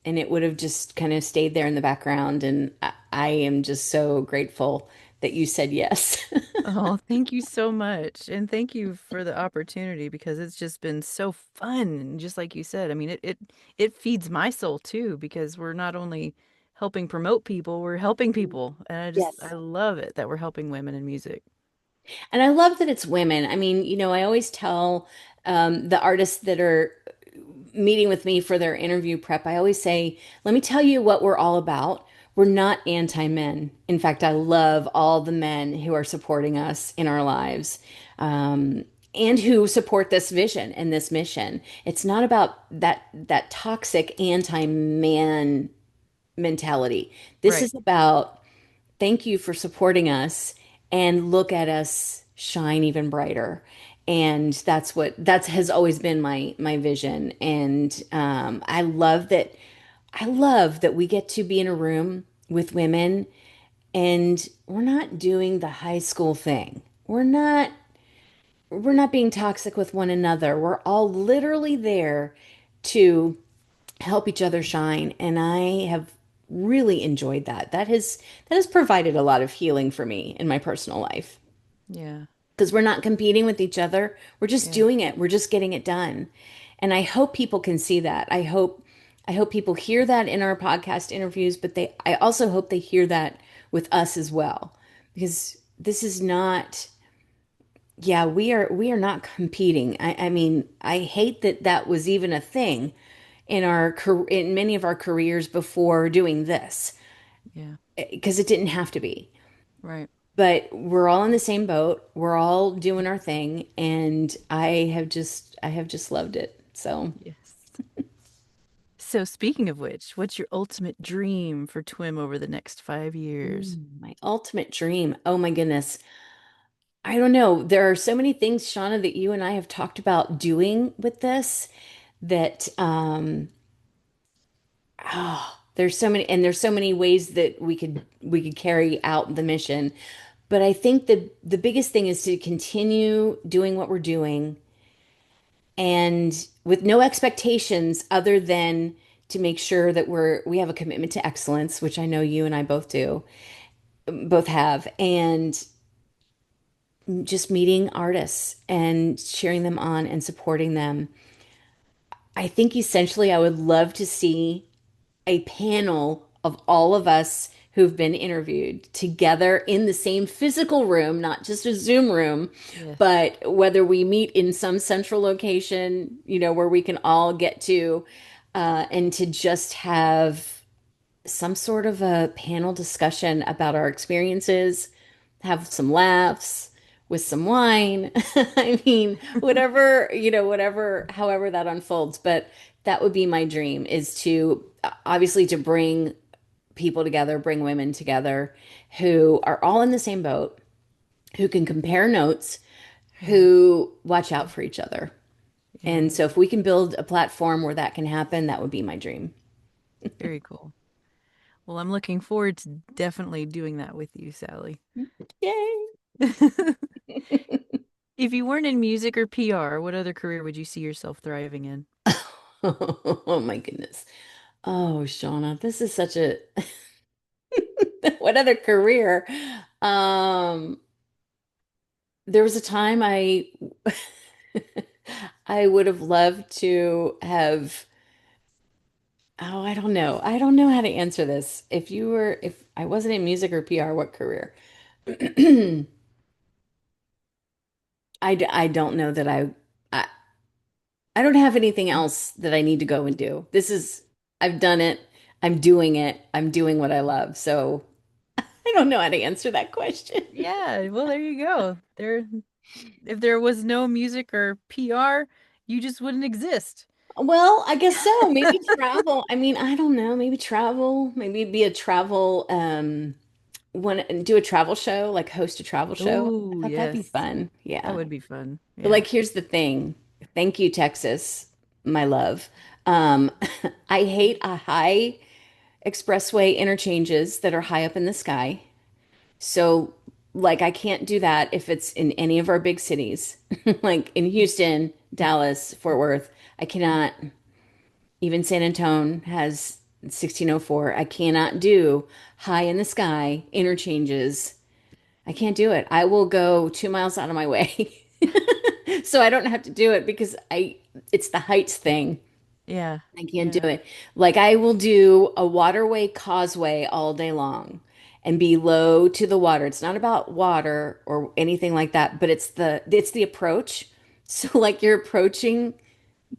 [SPEAKER 1] and it would have just kind of stayed there in the background. And I am just so grateful that you said yes.
[SPEAKER 2] Oh, thank you so much. And thank you for the opportunity because it's just been so fun. And just like you said, I mean, it feeds my soul too, because we're not only helping promote people, we're helping people. And I
[SPEAKER 1] Yes.
[SPEAKER 2] love it that we're helping women in music.
[SPEAKER 1] And I love that it's women. I mean, I always tell the artists that are meeting with me for their interview prep, I always say, let me tell you what we're all about. We're not anti-men. In fact, I love all the men who are supporting us in our lives, and who support this vision and this mission. It's not about that toxic anti-man mentality. This
[SPEAKER 2] Right.
[SPEAKER 1] is about thank you for supporting us and look at us shine even brighter. And that has always been my vision. And I love that we get to be in a room with women and we're not doing the high school thing. We're not being toxic with one another. We're all literally there to help each other shine. And I have really enjoyed that. That has provided a lot of healing for me in my personal life
[SPEAKER 2] Yeah.
[SPEAKER 1] because we're not competing with each other. We're just
[SPEAKER 2] Yeah.
[SPEAKER 1] doing it. We're just getting it done. And I hope people can see that. I hope people hear that in our podcast interviews, but I also hope they hear that with us as well. Because this is not, yeah, we are not competing. I mean, I hate that that was even a thing in many of our careers before doing this
[SPEAKER 2] Yeah.
[SPEAKER 1] because it didn't have to be.
[SPEAKER 2] Right.
[SPEAKER 1] But we're all in the same boat. We're all doing our thing, and I have just loved it. So,
[SPEAKER 2] Yes. So speaking of which, what's your ultimate dream for TWIM over the next 5 years?
[SPEAKER 1] my ultimate dream. Oh my goodness. I don't know. There are so many things, Shauna, that you and I have talked about doing with this that there's so many ways that we could carry out the mission. But I think the biggest thing is to continue doing what we're doing and with no expectations other than to make sure that we have a commitment to excellence, which I know you and I both have, and just meeting artists and cheering them on and supporting them. I think essentially I would love to see a panel of all of us who've been interviewed together in the same physical room, not just a Zoom room,
[SPEAKER 2] Yes.
[SPEAKER 1] but whether we meet in some central location, where we can all get to, and to just have some sort of a panel discussion about our experiences, have some laughs with some wine. I mean, whatever, however that unfolds. But That would be my dream is to obviously to bring people together, bring women together who are all in the same boat, who can compare notes,
[SPEAKER 2] Yeah.
[SPEAKER 1] who watch out for each other. And
[SPEAKER 2] Yeah.
[SPEAKER 1] so if we can build a platform where that can happen, that would be my dream.
[SPEAKER 2] Very cool. Well, I'm looking forward to definitely doing that with you, Sally.
[SPEAKER 1] Yay.
[SPEAKER 2] If you weren't in music or PR, what other career would you see yourself thriving in?
[SPEAKER 1] Oh my goodness. Oh, Shauna, this is such a what other career? Um, there was a time I would have loved to have oh, I don't know. I don't know how to answer this. If I wasn't in music or PR, what career? I don't know that I I don't have anything else that I need to go and do. I've done it. I'm doing it. I'm doing what I love. So I don't know how to answer that question.
[SPEAKER 2] Yeah, well, there you go. If there was no music or PR, you just wouldn't exist.
[SPEAKER 1] Well, I guess so. Maybe travel. I mean, I don't know. Maybe travel. Maybe be a travel, do a travel show, like host a travel show. I
[SPEAKER 2] Oh,
[SPEAKER 1] thought that'd be
[SPEAKER 2] yes.
[SPEAKER 1] fun.
[SPEAKER 2] That
[SPEAKER 1] Yeah.
[SPEAKER 2] would be fun.
[SPEAKER 1] But
[SPEAKER 2] Yeah.
[SPEAKER 1] like, here's the thing. Thank you, Texas, my love. Um, I hate a high expressway interchanges that are high up in the sky. So, like, I can't do that if it's in any of our big cities, like in Houston, Dallas, Fort Worth. I cannot, even San Antone has 1604. I cannot do high in the sky interchanges. I can't do it. I will go 2 miles out of my way. So I don't have to do it because it's the heights thing.
[SPEAKER 2] Yeah.
[SPEAKER 1] I can't do
[SPEAKER 2] Yeah.
[SPEAKER 1] it. Like I will do a waterway causeway all day long and be low to the water. It's not about water or anything like that, but it's the approach. So like you're approaching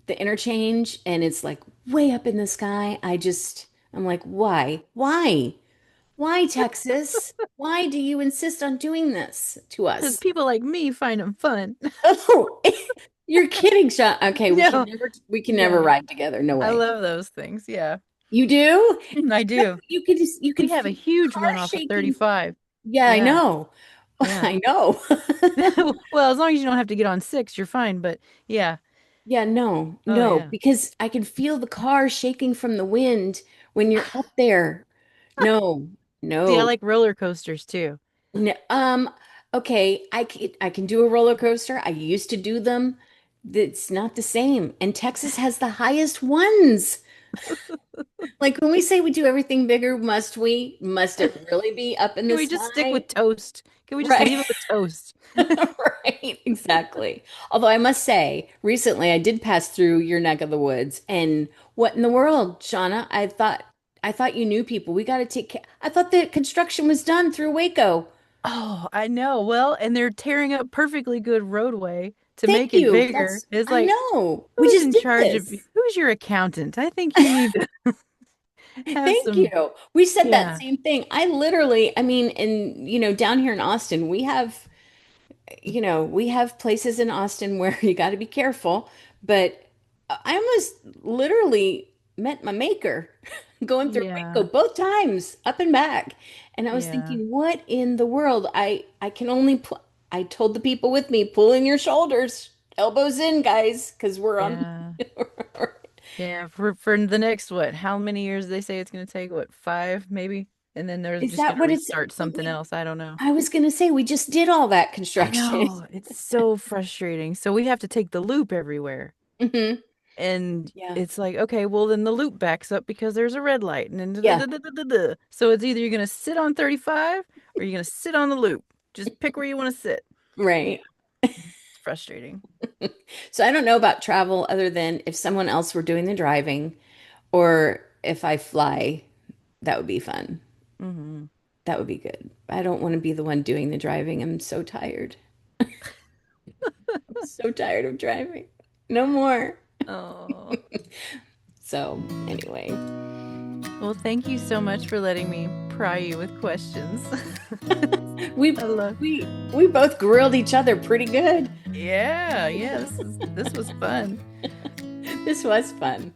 [SPEAKER 1] the interchange and it's like way up in the sky. I'm like, why? Why? Why, Texas? Why do you insist on doing this to
[SPEAKER 2] Because
[SPEAKER 1] us?
[SPEAKER 2] people like me find them fun.
[SPEAKER 1] Oh, you're kidding, Sean. Okay,
[SPEAKER 2] No.
[SPEAKER 1] we can never
[SPEAKER 2] Yeah.
[SPEAKER 1] ride together. No
[SPEAKER 2] I
[SPEAKER 1] way.
[SPEAKER 2] love those things. Yeah.
[SPEAKER 1] You do?
[SPEAKER 2] I do.
[SPEAKER 1] You can
[SPEAKER 2] We have a
[SPEAKER 1] feel the
[SPEAKER 2] huge
[SPEAKER 1] car
[SPEAKER 2] one off of
[SPEAKER 1] shaking.
[SPEAKER 2] 35.
[SPEAKER 1] Yeah, I
[SPEAKER 2] Yeah.
[SPEAKER 1] know.
[SPEAKER 2] Yeah.
[SPEAKER 1] I know.
[SPEAKER 2] Well, as long as you don't have to get on 6, you're fine. But yeah.
[SPEAKER 1] Yeah, no,
[SPEAKER 2] Oh,
[SPEAKER 1] no,
[SPEAKER 2] yeah.
[SPEAKER 1] because I can feel the car shaking from the wind when you're up there. No,
[SPEAKER 2] See, I
[SPEAKER 1] no,
[SPEAKER 2] like roller coasters too.
[SPEAKER 1] no. Okay, I can do a roller coaster. I used to do them. It's not the same. And Texas has the highest ones. Like when we say we do everything bigger, must we? Must it really be up in
[SPEAKER 2] Can
[SPEAKER 1] the
[SPEAKER 2] we just stick with
[SPEAKER 1] sky?
[SPEAKER 2] toast? Can we just
[SPEAKER 1] Right.
[SPEAKER 2] leave it with toast?
[SPEAKER 1] Right, exactly. Although I must say, recently I did pass through your neck of the woods, and what in the world, Shauna? I thought you knew people. We got to take care. I thought the construction was done through Waco.
[SPEAKER 2] Oh, I know. Well, and they're tearing up perfectly good roadway to
[SPEAKER 1] Thank
[SPEAKER 2] make it
[SPEAKER 1] you.
[SPEAKER 2] bigger. It's
[SPEAKER 1] I
[SPEAKER 2] like,
[SPEAKER 1] know. We
[SPEAKER 2] who's
[SPEAKER 1] just
[SPEAKER 2] in
[SPEAKER 1] did
[SPEAKER 2] charge of
[SPEAKER 1] this.
[SPEAKER 2] who's your accountant? I think you need to have
[SPEAKER 1] Thank
[SPEAKER 2] some,
[SPEAKER 1] you. We said that
[SPEAKER 2] yeah.
[SPEAKER 1] same thing. I mean, down here in Austin, we have places in Austin where you got to be careful, but I almost literally met my maker going through
[SPEAKER 2] Yeah.
[SPEAKER 1] Waco both times, up and back. And I was
[SPEAKER 2] Yeah.
[SPEAKER 1] thinking, what in the world? I can only pu I told the people with me, pull in your shoulders, elbows in, guys, because we're on.
[SPEAKER 2] Yeah. Yeah, for the next what? How many years they say it's going to take? What, 5 maybe? And then they're
[SPEAKER 1] Is
[SPEAKER 2] just
[SPEAKER 1] that
[SPEAKER 2] going to
[SPEAKER 1] what it's?
[SPEAKER 2] restart
[SPEAKER 1] But
[SPEAKER 2] something else. I don't know.
[SPEAKER 1] I was gonna say we just did all that
[SPEAKER 2] I
[SPEAKER 1] construction.
[SPEAKER 2] know. It's so frustrating. So we have to take the loop everywhere.
[SPEAKER 1] Hmm.
[SPEAKER 2] And
[SPEAKER 1] Yeah.
[SPEAKER 2] it's like, okay, well then the loop backs up because there's a red light. And then
[SPEAKER 1] Yeah.
[SPEAKER 2] so it's either you're going to sit on 35 or you're going to sit on the loop. Just pick where you want to sit. Yeah,
[SPEAKER 1] Right.
[SPEAKER 2] it's frustrating.
[SPEAKER 1] So I don't know about travel other than if someone else were doing the driving or if I fly, that would be fun.
[SPEAKER 2] Hmm.
[SPEAKER 1] That would be good. I don't want to be the one doing the driving. I'm so tired. I'm so tired of driving. No more.
[SPEAKER 2] Oh.
[SPEAKER 1] So, anyway,
[SPEAKER 2] Well, thank you so much for letting me pry you with questions.
[SPEAKER 1] we
[SPEAKER 2] I love.
[SPEAKER 1] we both grilled each other pretty good.
[SPEAKER 2] Yeah, yeah, this was fun.
[SPEAKER 1] This was fun.